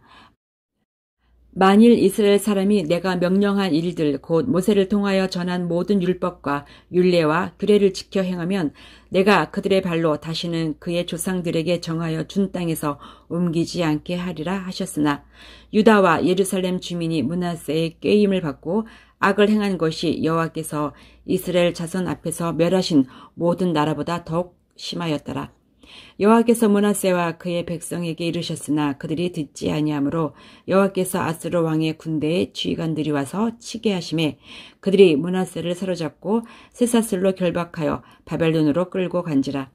만일 이스라엘 사람이 내가 명령한 일들 곧 모세를 통하여 전한 모든 율법과 율례와 규례를 지켜 행하면 내가 그들의 발로 다시는 그의 조상들에게 정하여 준 땅에서 옮기지 않게 하리라 하셨으나 유다와 예루살렘 주민이 므낫세의 꾀임을 받고 악을 행한 것이 여호와께서 이스라엘 자손 앞에서 멸하신 모든 나라보다 더욱 심하였더라. 여호와께서 므낫세와 그의 백성에게 이르셨으나 그들이 듣지 아니하므로 여호와께서 아스로 왕의 군대에 지휘관들이 와서 치게 하심에 그들이 므낫세를 사로잡고 쇠사슬로 결박하여 바벨론으로 끌고 간지라.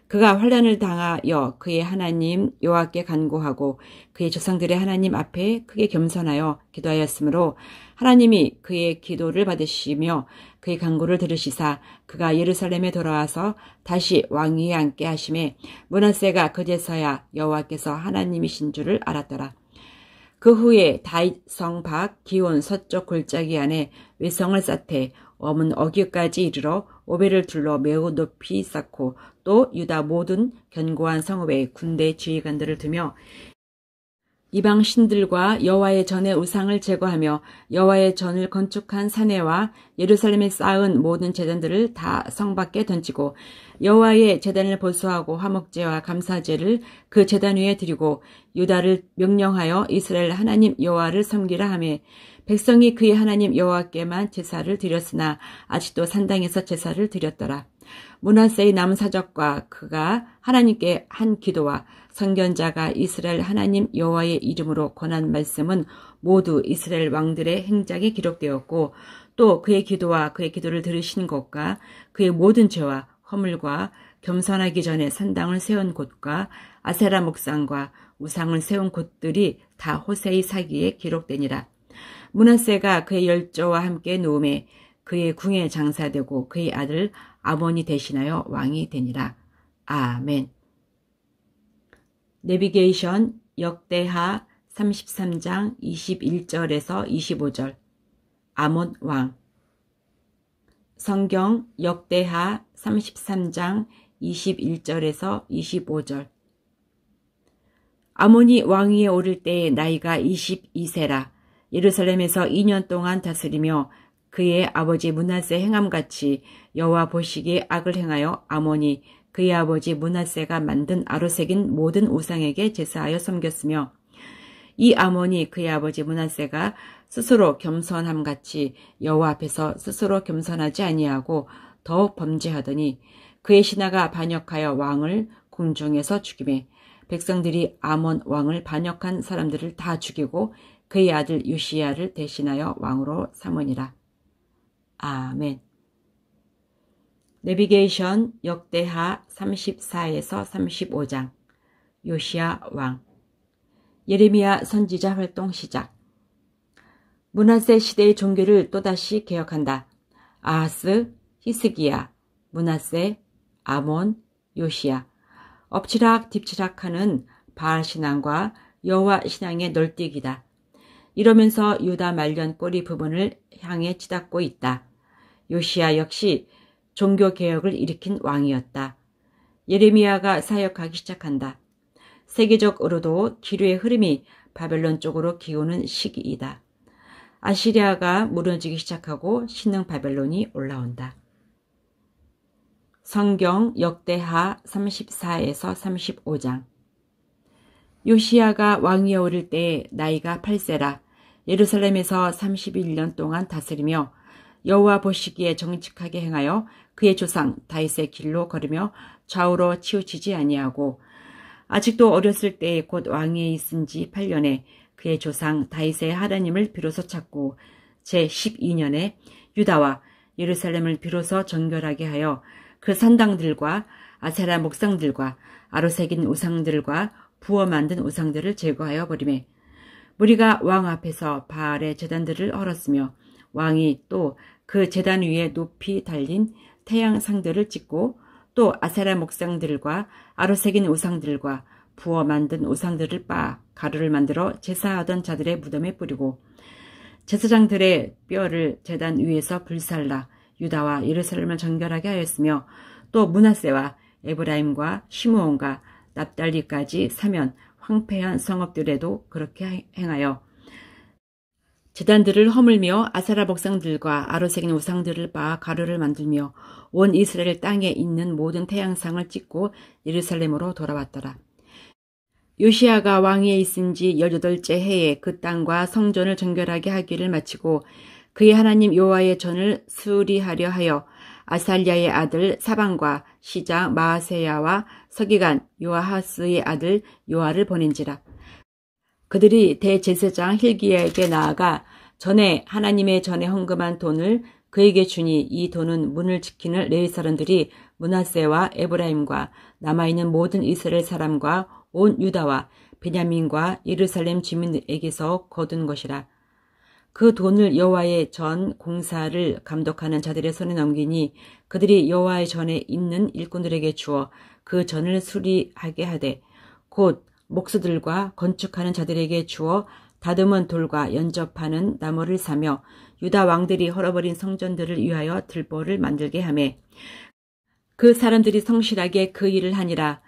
그가 환난을 당하여 그의 하나님 여호와께 간구하고 그의 조상들의 하나님 앞에 크게 겸손하여 기도하였으므로 하나님이 그의 기도를 받으시며 그의 간구를 들으시사 그가 예루살렘에 돌아와서 다시 왕위에 앉게 하심에 므낫세가 그제서야 여호와께서 하나님이신 줄을 알았더라. 그 후에 다윗 성 밖 기온 서쪽 골짜기 안에 외성을 쌓되 엄은 어귀까지 이르러 오벨을 둘러 매우 높이 쌓고 또 유다 모든 견고한 성읍에 군대 지휘관들을 두며 이방 신들과 여호와의 전의 우상을 제거하며 여호와의 전을 건축한 사내와 예루살렘에 쌓은 모든 제단들을 다 성 밖에 던지고 여호와의 제단을 보수하고 화목제와 감사제를 그 제단 위에 드리고 유다를 명령하여 이스라엘 하나님 여호와를 섬기라 하며 백성이 그의 하나님 여호와께만 제사를 드렸으나 아직도 산당에서 제사를 드렸더라. 므낫세의 남은 사적과 그가 하나님께 한 기도와 선견자가 이스라엘 하나님 여호와의 이름으로 권한 말씀은 모두 이스라엘 왕들의 행작에 기록되었고 또 그의 기도와 그의 기도를 들으신 것과 그의 모든 죄와 허물과 겸손하기 전에 산당을 세운 곳과 아세라 목상과 우상을 세운 곳들이 다 호세의 사기에 기록되니라. 므낫세가 그의 열조와 함께 누움에 그의 궁에 장사되고 그의 아들 아몬이 대신하여 왕이 되니라. 아멘. 내비게이션 역대하 33장 21절에서 25절 아몬 왕. 성경 역대하 33장 21절에서 25절. 아몬이 왕위에 오를 때의 나이가 22세라. 예루살렘에서 2년 동안 다스리며 그의 아버지 므낫세 행함같이 여호와 보시기에 악을 행하여 아몬이 그의 아버지 므낫세가 만든 아로새긴 모든 우상에게 제사하여 섬겼으며 이 아몬이 그의 아버지 므낫세가 스스로 겸손함같이 여호와 앞에서 스스로 겸손하지 아니하고 더욱 범죄하더니 그의 신하가 반역하여 왕을 궁중에서 죽이매 백성들이 아몬 왕을 반역한 사람들을 다 죽이고 그의 아들 요시야를 대신하여 왕으로 삼으니라. 아멘. 내비게이션 역대하 34에서 35장 요시야 왕. 예레미야 선지자 활동 시작. 므낫세 시대의 종교를 또다시 개혁한다. 아하스, 히스기야, 므낫세, 아몬, 요시야. 엎치락 뒤치락하는 바알 신앙과 여호와 신앙의 널뛰기다. 이러면서 유다 말년 꼬리 부분을 향해 치닫고 있다. 요시야 역시 종교개혁을 일으킨 왕이었다. 예레미야가 사역하기 시작한다. 세계적으로도 기류의 흐름이 바벨론 쪽으로 기우는 시기이다. 아시리아가 무너지기 시작하고 신흥 바벨론이 올라온다. 성경 역대하 34에서 35장. 요시야가 왕위에 오를 때 나이가 8세라. 예루살렘에서 31년 동안 다스리며 여호와 보시기에 정직하게 행하여 그의 조상 다윗의 길로 걸으며 좌우로 치우치지 아니하고 아직도 어렸을 때 곧 왕위에 있은 지 8년에 그의 조상 다윗의 하나님을 비로소 찾고 제12년에 유다와 예루살렘을 비로소 정결하게 하여 그 산당들과 아세라 목상들과 아로새긴 우상들과 부어 만든 우상들을 제거하여 버리매 무리가 왕 앞에서 바알의 제단들을 헐었으며 왕이 또 그 제단 위에 높이 달린 태양상들을 찍고 또 아세라 목상들과 아로새긴 우상들과 부어 만든 우상들을 빻아 가루를 만들어 제사하던 자들의 무덤에 뿌리고 제사장들의 뼈를 제단 위에서 불살라 유다와 예루살렘을 정결하게 하였으며 또 므낫세와 에브라임과 시므온과 납달리까지 사면 황폐한 성읍들에도 그렇게 행하여 제단들을 허물며 아세라 목상들과 아로새긴 우상들을 빻아 가루를 만들며 온 이스라엘 땅에 있는 모든 태양상을 찍고 예루살렘으로 돌아왔더라. 요시야가 왕위에 있은 지 18째 해에 그 땅과 성전을 정결하게 하기를 마치고 그의 하나님 여호와의 전을 수리하려 하여 아살랴의 아들 사방과 시장 마아세야와 서기관 요아하스의 아들 요아를 보낸지라. 그들이 대제사장 힐기야에게 나아가 전에 하나님의 전에 헌금한 돈을 그에게 주니 이 돈은 문을 지키는 레위 사람들이 므낫세와 에브라임과 남아있는 모든 이스라엘 사람과 온 유다와 베냐민과 예루살렘 주민에게서 거둔 것이라. 그 돈을 여호와의 전 공사를 감독하는 자들의 손에 넘기니 그들이 여호와의 전에 있는 일꾼들에게 주어 그 전을 수리하게 하되 곧 목수들과 건축하는 자들에게 주어 다듬은 돌과 연접하는 나무를 사며 유다 왕들이 헐어버린 성전들을 위하여 들보를 만들게 하매 그 사람들이 성실하게 그 일을 하니라.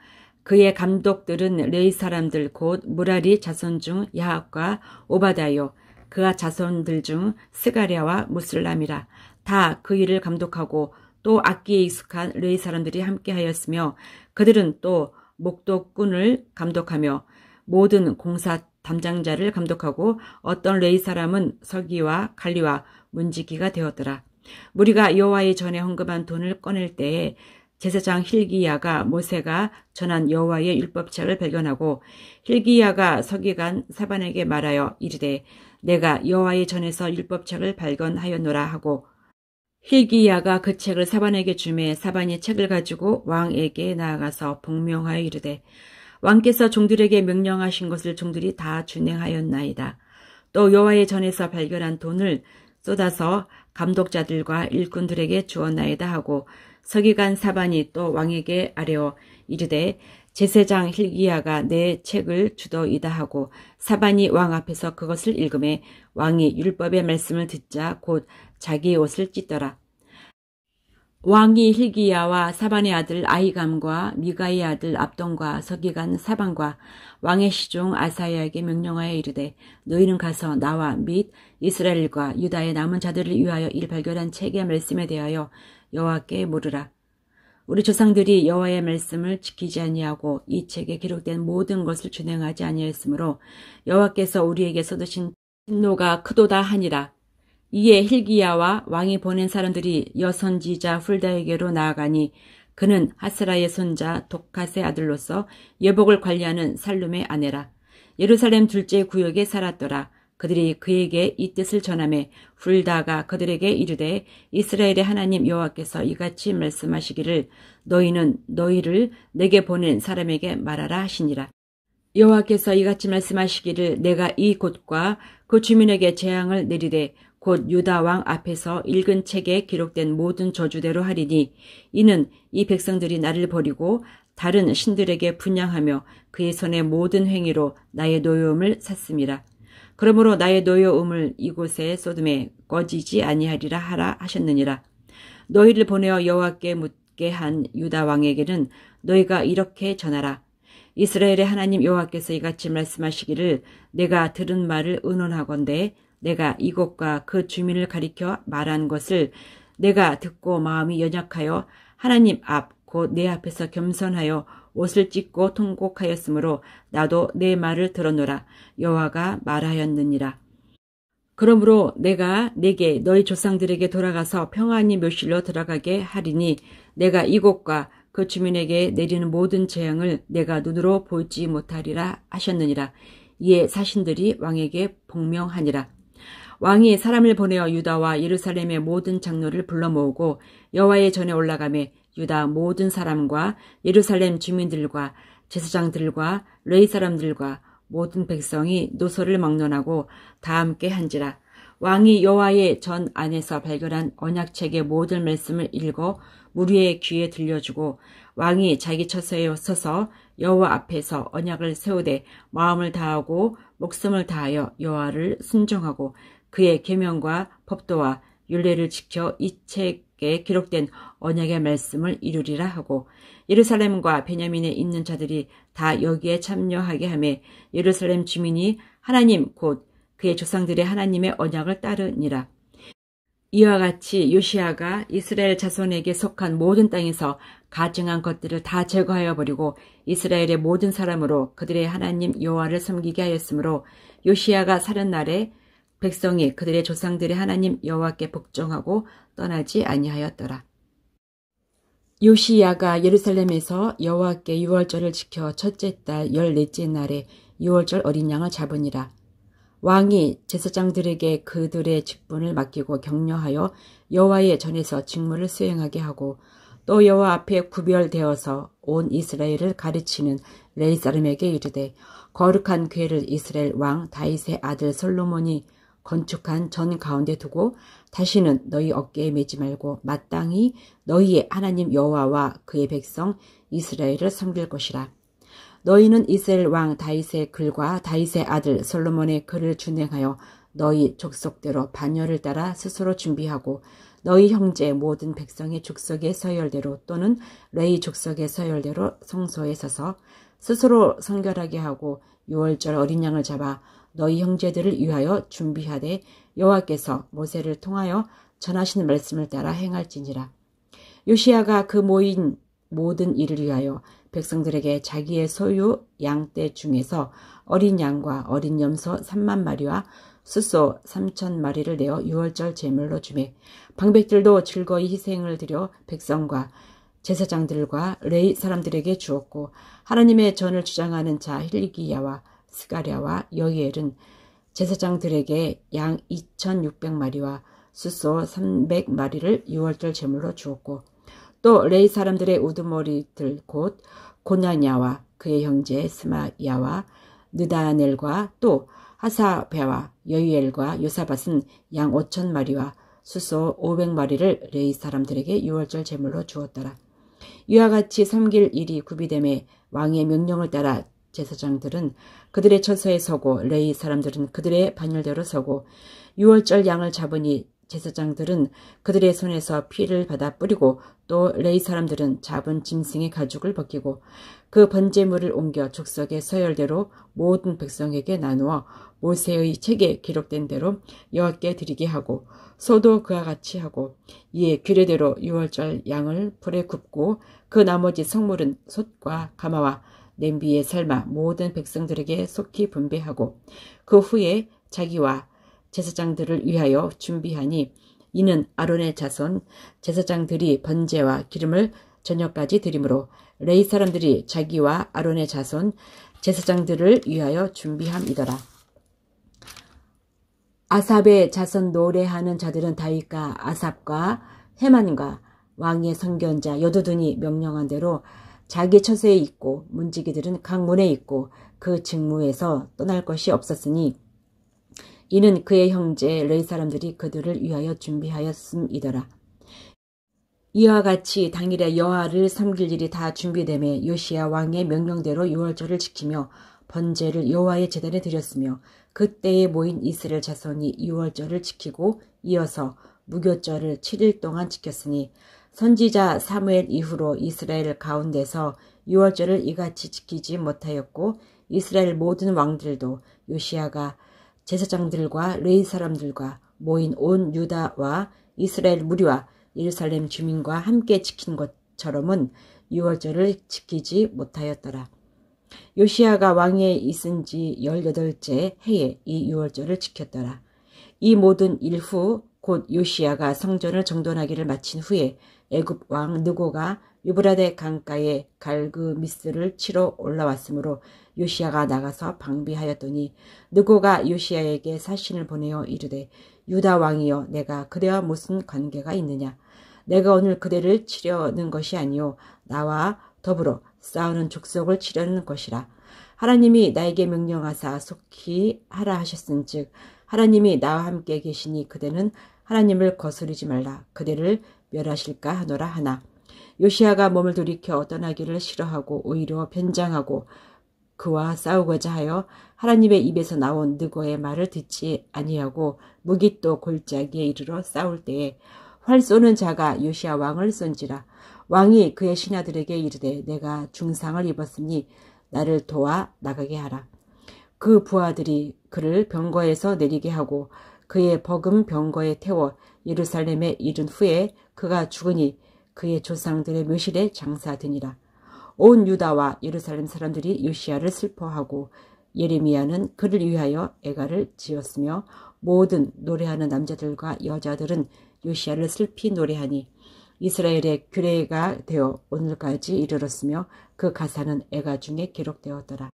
그의 감독들은 레위 사람들 곧 무라리 자손 중 야합과 오바다요 그가 자손들 중 스가랴와 무슬람이라. 다 그 일을 감독하고 또 악기에 익숙한 레위 사람들이 함께하였으며 그들은 또 목도꾼을 감독하며 모든 공사 담장자를 감독하고 어떤 레위 사람은 서기와 관리와 문지기가 되었더라. 무리가 여호와의 전에 헌금한 돈을 꺼낼 때에 제사장 힐기야가 모세가 전한 여호와의 율법책을 발견하고 힐기야가 서기관 사반에게 말하여 이르되 내가 여호와의 전에서 율법책을 발견하였노라 하고 힐기야가 그 책을 사반에게 주매 사반이 책을 가지고 왕에게 나아가서 복명하여 이르되 왕께서 종들에게 명령하신 것을 종들이 다 준행하였나이다. 또 여호와의 전에서 발견한 돈을 쏟아서 감독자들과 일꾼들에게 주었나이다 하고 서기관 사반이 또 왕에게 아뢰어 이르되 제사장 힐기야가 내 책을 주더이다 하고 사반이 왕 앞에서 그것을 읽음에 왕이 율법의 말씀을 듣자 곧 자기의 옷을 찢더라. 왕이 힐기야와 사반의 아들 아히감과 미가의 아들 압돈과 서기관 사반과 왕의 시종 아사야에게 명령하여 이르되 너희는 가서 나와 및 이스라엘과 유다의 남은 자들을 위하여 일 발견한 책의 말씀에 대하여 여호와께 물으라. 우리 조상들이 여호와의 말씀을 지키지 아니하고 이 책에 기록된 모든 것을 준행하지 아니하였으므로 여호와께서 우리에게 쏟으신 진노가 크도다 하니라. 이에 힐기야와 왕이 보낸 사람들이 여선지자 훌다에게로 나아가니 그는 하스라의 손자 독갓의 아들로서 예복을 관리하는 살룸의 아내라. 예루살렘 둘째 구역에 살았더라. 그들이 그에게 이 뜻을 전하매 훌다가 그들에게 이르되 이스라엘의 하나님 여호와께서 이같이 말씀하시기를 너희는 너희를 내게 보낸 사람에게 말하라 하시니라. 여호와께서 이같이 말씀하시기를 내가 이 곳과 그 주민에게 재앙을 내리되 곧 유다 왕 앞에서 읽은 책에 기록된 모든 저주대로 하리니 이는 이 백성들이 나를 버리고 다른 신들에게 분향하며 그의 손의 모든 행위로 나의 노여움을 샀음이라. 그러므로 나의 노여움을 이곳에 쏟음에 꺼지지 아니하리라 하라 하셨느니라. 너희를 보내어 여호와께 묻게 한 유다 왕에게는 너희가 이렇게 전하라. 이스라엘의 하나님 여호와께서 이같이 말씀하시기를 내가 들은 말을 의논하건대 내가 이곳과 그 주민을 가리켜 말한 것을 내가 듣고 마음이 연약하여 하나님 앞 곧 내 앞에서 겸손하여 옷을 찢고 통곡하였으므로 나도 내 말을 들었노라. 여호와가 말하였느니라. 그러므로 내가 내게 너희 조상들에게 돌아가서 평안히 묘실로 들어가게 하리니 내가 이곳과 그 주민에게 내리는 모든 재앙을 내가 눈으로 보지 못하리라 하셨느니라. 이에 사신들이 왕에게 복명하니라. 왕이 사람을 보내어 유다와 예루살렘의 모든 장로를 불러 모으고 여호와의 전에 올라가매 유다 모든 사람과 예루살렘 주민들과 제사장들과 레위 사람들과 모든 백성이 노소를 막론하고 다 함께 한지라. 왕이 여호와의 전 안에서 발견한 언약책의 모든 말씀을 읽어 무리의 귀에 들려주고 왕이 자기 처소에 서서 여호와 앞에서 언약을 세우되 마음을 다하고 목숨을 다하여 여호와를 순종하고 그의 계명과 법도와 율례를 지켜 이 책에 기록된 언약의 말씀을 이루리라 하고 예루살렘과 베냐민에 있는 자들이 다 여기에 참여하게 하며 예루살렘 주민이 하나님 곧 그의 조상들의 하나님의 언약을 따르니라. 이와 같이 요시야가 이스라엘 자손에게 속한 모든 땅에서 가증한 것들을 다 제거하여 버리고 이스라엘의 모든 사람으로 그들의 하나님 여호와를 섬기게 하였으므로 요시야가 사는 날에 백성이 그들의 조상들의 하나님 여호와께 복종하고 떠나지 아니하였더라. 요시야가 예루살렘에서 여호와께 유월절을 지켜 첫째 달 14째 날에 유월절 어린 양을 잡으니라. 왕이 제사장들에게 그들의 직분을 맡기고 격려하여 여호와의 전에서 직무를 수행하게 하고 또 여호와 앞에 구별되어서 온 이스라엘을 가르치는 레위 사람에게 이르되 거룩한 궤를 이스라엘 왕 다윗의 아들 솔로몬이 건축한 전 가운데 두고 다시는 너희 어깨에 매지 말고 마땅히 너희의 하나님 여호와와 그의 백성 이스라엘을 섬길 것이라. 너희는 이스라엘 왕 다윗의 글과 다윗의 아들 솔로몬의 글을 준행하여 너희 족속대로 반열을 따라 스스로 준비하고 너희 형제 모든 백성의 족속의 서열대로 또는 레위 족속의 서열대로 성소에 서서 스스로 성결하게 하고 유월절 어린 양을 잡아 너희 형제들을 위하여 준비하되 여호와께서 모세를 통하여 전하신 말씀을 따라 행할지니라. 요시야가 그 모인 모든 일을 위하여 백성들에게 자기의 소유 양떼 중에서 어린 양과 어린 염소 3만 마리와 숫소 3천 마리를 내어 유월절 제물로 주매 방백들도 즐거이 희생을 드려 백성과 제사장들과 레위 사람들에게 주었고 하나님의 전을 주장하는 자 hil기야와 스가랴와 여히엘은 제사장들에게 양 2,600마리와 숫소 300마리를 유월절 제물로 주었고 또 레위 사람들의 우두머리들 곧 고냐냐와 그의 형제 스마야와 느다넬과 또 하사베와 여히엘과 요사밧은 양 5,000마리와 숫소 500마리를 레위 사람들에게 유월절 제물로 주었더라. 이와 같이 섬길 일이 구비됨에 왕의 명령을 따라 제사장들은 그들의 처소에 서고 레위 사람들은 그들의 반열대로 서고 유월절 양을 잡으니 제사장들은 그들의 손에서 피를 받아 뿌리고 또 레위 사람들은 잡은 짐승의 가죽을 벗기고 그 번제물을 옮겨 족속의 서열대로 모든 백성에게 나누어 모세의 책에 기록된 대로 여호와께 드리게 하고 소도 그와 같이 하고 이에 규례대로 유월절 양을 불에 굽고 그 나머지 성물은 솥과 가마와 냄비에 삶아 모든 백성들에게 속히 분배하고 그 후에 자기와 제사장들을 위하여 준비하니 이는 아론의 자손 제사장들이 번제와 기름을 저녁까지 드리므로 레위 사람들이 자기와 아론의 자손 제사장들을 위하여 준비함이더라. 아삽의 자손 노래하는 자들은 다윗과 아삽과 헤만과 왕의 선견자 여두둔이 명령한 대로 자기 처소에 있고 문지기들은 각 문에 있고 그 직무에서 떠날 것이 없었으니 이는 그의 형제 레위 사람들이 그들을 위하여 준비하였음이더라. 이와 같이 당일에 여호와를 섬길 일이 다 준비되매 요시야 왕의 명령대로 유월절을 지키며 번제를 여호와의 제단에 드렸으며 그때에 모인 이스라엘 자손이 유월절을 지키고 이어서 무교절을 7일 동안 지켰으니 선지자 사무엘 이후로 이스라엘 가운데서 유월절을 이같이 지키지 못하였고 이스라엘 모든 왕들도 요시야가 제사장들과 레위 사람들과 모인 온 유다와 이스라엘 무리와 예루살렘 주민과 함께 지킨 것처럼은 유월절을 지키지 못하였더라. 요시야가 왕위에 있은 지 18째 해에 이 유월절을 지켰더라. 이 모든 일 후 곧 요시야가 성전을 정돈하기를 마친 후에 애굽 왕 느고가 유브라데 강가에 갈그미스를 치러 올라왔으므로 요시야가 나가서 방비하였더니 느고가 요시야에게 사신을 보내어 이르되 유다 왕이여 내가 그대와 무슨 관계가 있느냐. 내가 오늘 그대를 치려는 것이 아니요 나와 더불어 싸우는 족속을 치려는 것이라. 하나님이 나에게 명령하사 속히 하라 하셨은즉 하나님이 나와 함께 계시니 그대는 하나님을 거스르지 말라. 그대를 멸하실까 하노라 하나. 요시야가 몸을 돌이켜 떠나기를 싫어하고 오히려 변장하고 그와 싸우고자 하여 하나님의 입에서 나온 느고의 말을 듣지 아니하고 무기또 골짜기에 이르러 싸울 때에 활 쏘는 자가 요시야 왕을 쏜지라. 왕이 그의 신하들에게 이르되 내가 중상을 입었으니 나를 도와 나가게 하라. 그 부하들이 그를 병거에서 내리게 하고 그의 버금 병거에 태워 예루살렘에 이른 후에 그가 죽으니 그의 조상들의 묘실에 장사되니라. 온 유다와 예루살렘 사람들이 요시야를 슬퍼하고 예레미야는 그를 위하여 애가를 지었으며 모든 노래하는 남자들과 여자들은 요시야를 슬피 노래하니 이스라엘의 규례가 되어 오늘까지 이르렀으며 그 가사는 애가 중에 기록되었더라.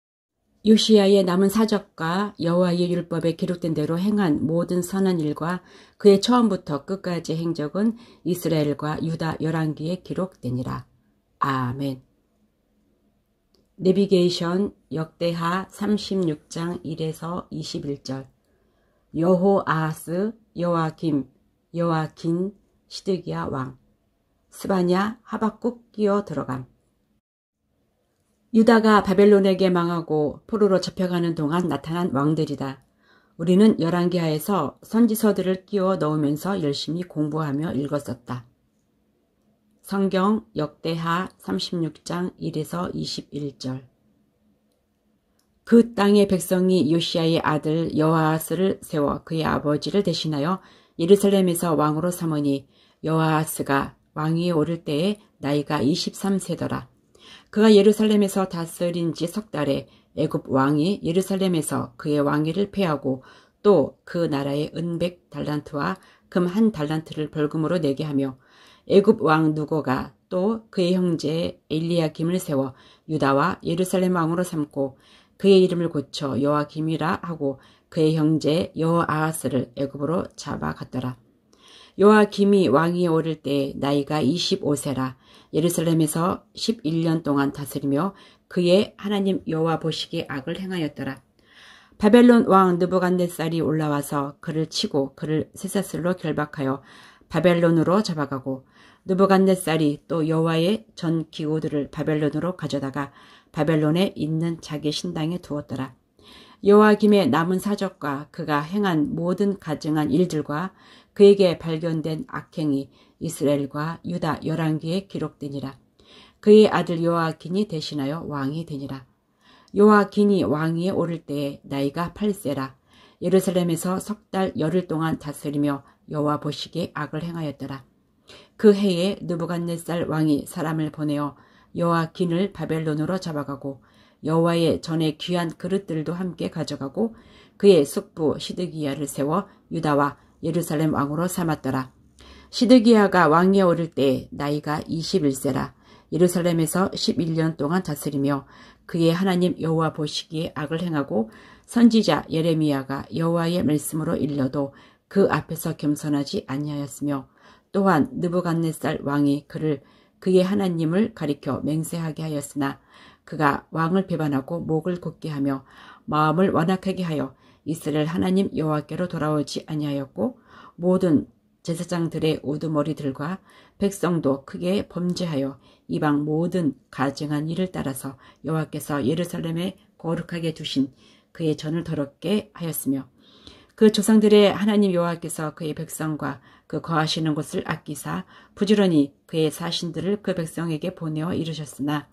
요시야의 남은 사적과 여호와의 율법에 기록된 대로 행한 모든 선한 일과 그의 처음부터 끝까지 행적은 이스라엘과 유다 열왕기에 기록되니라. 아멘. 내비게이션 역대하 36장 1에서 21절. 여호아하스, 여호아김, 여호아긴, 시드기야 왕. 스바냐, 하박국 끼어 들어감. 유다가 바벨론에게 망하고 포로로 잡혀가는 동안 나타난 왕들이다. 우리는 열왕기하에서 선지서들을 끼워 넣으면서 열심히 공부하며 읽었었다. 성경 역대하 36장 1에서 21절. 그 땅의 백성이 요시야의 아들 여호아하스를 세워 그의 아버지를 대신하여 예루살렘에서 왕으로 삼으니 여호아하스가 왕위에 오를 때에 나이가 23세더라. 그가 예루살렘에서 다스린 지 석 달에 애굽 왕이 예루살렘에서 그의 왕위를 폐하고 또 그 나라에 은 100달란트와 금 1달란트를 벌금으로 내게 하며 애굽 왕 누고가 또 그의 형제 엘리야김을 세워 유다와 예루살렘 왕으로 삼고 그의 이름을 고쳐 여호아김이라 하고 그의 형제 여호아하스를 애굽으로 잡아갔더라. 여호아김이 왕위에 오를 때 나이가 25세라. 예루살렘에서 11년 동안 다스리며 그의 하나님 여호와 보시기에 악을 행하였더라. 바벨론 왕 느부갓네살이 올라와서 그를 치고 그를 쇠사슬로 결박하여 바벨론으로 잡아가고 느부갓네살이 또 여호와의 전 기구들을 바벨론으로 가져다가 바벨론에 있는 자기 신당에 두었더라. 여호아김의 남은 사적과 그가 행한 모든 가증한 일들과 그에게 발견된 악행이 이스라엘과 유다 열왕기에 기록되니라. 그의 아들 여호아긴이 대신하여 왕이 되니라. 여호아긴이 왕위에 오를 때에 나이가 8세라. 예루살렘에서 석 달 열흘 동안 다스리며 여호와 보시기에 악을 행하였더라. 그 해에 느부갓네살 왕이 사람을 보내어 여호아긴을 바벨론으로 잡아가고 여호와의 전에 귀한 그릇들도 함께 가져가고 그의 숙부 시드기야를 세워 유다와 예루살렘 왕으로 삼았더라. 시드기야가 왕위에 오를 때 나이가 21세라. 예루살렘에서 11년 동안 다스리며 그의 하나님 여호와 보시기에 악을 행하고 선지자 예레미야가 여호와의 말씀으로 일러도 그 앞에서 겸손하지 아니하였으며 또한 느부갓네살 왕이 그를 그의 하나님을 가리켜 맹세하게 하였으나 그가 왕을 배반하고 목을 곧게 하며 마음을 완악하게 하여 이스라엘 하나님 여호와께로 돌아오지 아니하였고 모든 제사장들의 우두머리들과 백성도 크게 범죄하여 이방 모든 가증한 일을 따라서 여호와께서 예루살렘에 거룩하게 두신 그의 전을 더럽게 하였으며 그 조상들의 하나님 여호와께서 그의 백성과 그 거하시는 곳을 아끼사 부지런히 그의 사신들을 그 백성에게 보내어 이르셨으나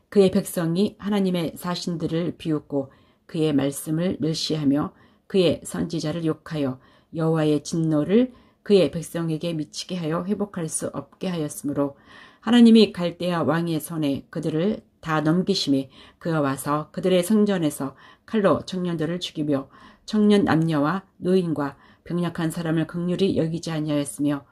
그의 백성이 하나님의 사신들을 비웃고 그의 말씀을 멸시하며 그의 선지자를 욕하여 여호와의 진노를 그의 백성에게 미치게 하여 회복할 수 없게 하였으므로 하나님이 갈대아 왕의 손에 그들을 다 넘기심에 그가 와서 그들의 성전에서 칼로 청년들을 죽이며 청년 남녀와 노인과 병약한 사람을 긍휼히 여기지 아니하였으며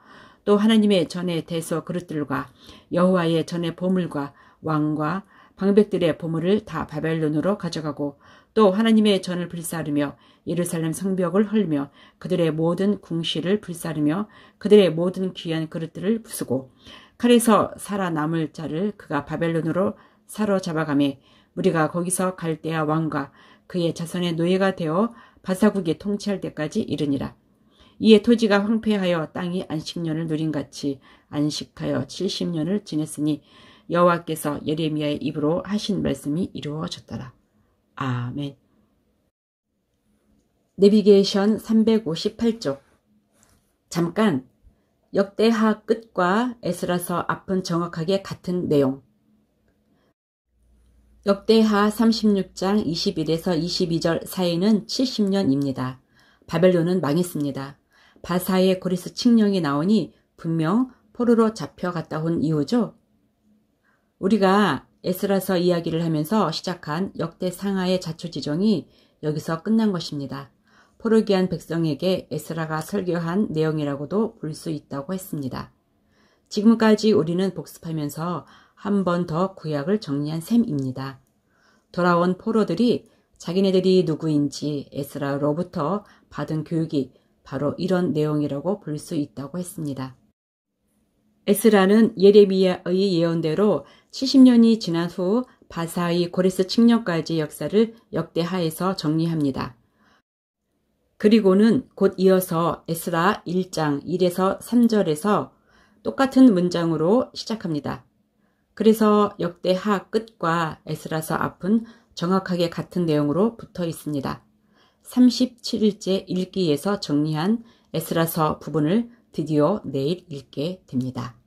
또 하나님의 전의 대소 그릇들과 여호와의 전의 보물과 왕과 방백들의 보물을 다 바벨론으로 가져가고 또 하나님의 전을 불사르며 예루살렘 성벽을 헐며 그들의 모든 궁시를 불사르며 그들의 모든 귀한 그릇들을 부수고 칼에서 살아남을 자를 그가 바벨론으로 사로잡아가매 우리가 거기서 갈대아 왕과 그의 자손의 노예가 되어 바사국이 통치할 때까지 이르니라. 이에 토지가 황폐하여 땅이 안식년을 누린같이 안식하여 70년을 지냈으니 여호와께서 예레미야의 입으로 하신 말씀이 이루어졌더라. 아멘. 내비게이션 358쪽. 잠깐 역대하 끝과 에스라서 앞은 정확하게 같은 내용. 역대하 36장 21에서 22절 사이는 70년입니다. 바벨론은 망했습니다. 바사의 고리스 칙령이 나오니 분명 포로로 잡혀갔다 온 이유죠. 우리가 에스라서 이야기를 하면서 시작한 역대 상하의 자초지종이 여기서 끝난 것입니다. 포로기한 백성에게 에스라가 설교한 내용이라고도 볼 수 있다고 했습니다. 지금까지 우리는 복습하면서 한 번 더 구약을 정리한 셈입니다. 돌아온 포로들이 자기네들이 누구인지 에스라로부터 받은 교육이 바로 이런 내용이라고 볼 수 있다고 했습니다. 에스라는 예레미야의 예언대로 70년이 지난 후 바사의 고레스 칙령까지의 역사를 역대하에서 정리합니다. 그리고는 곧 이어서 에스라 1장 1에서 3절에서 똑같은 문장으로 시작합니다. 그래서 역대하 끝과 에스라서 앞은 정확하게 같은 내용으로 붙어 있습니다. 37일째 읽기에서 정리한 에스라서 부분을 드디어 내일 읽게 됩니다.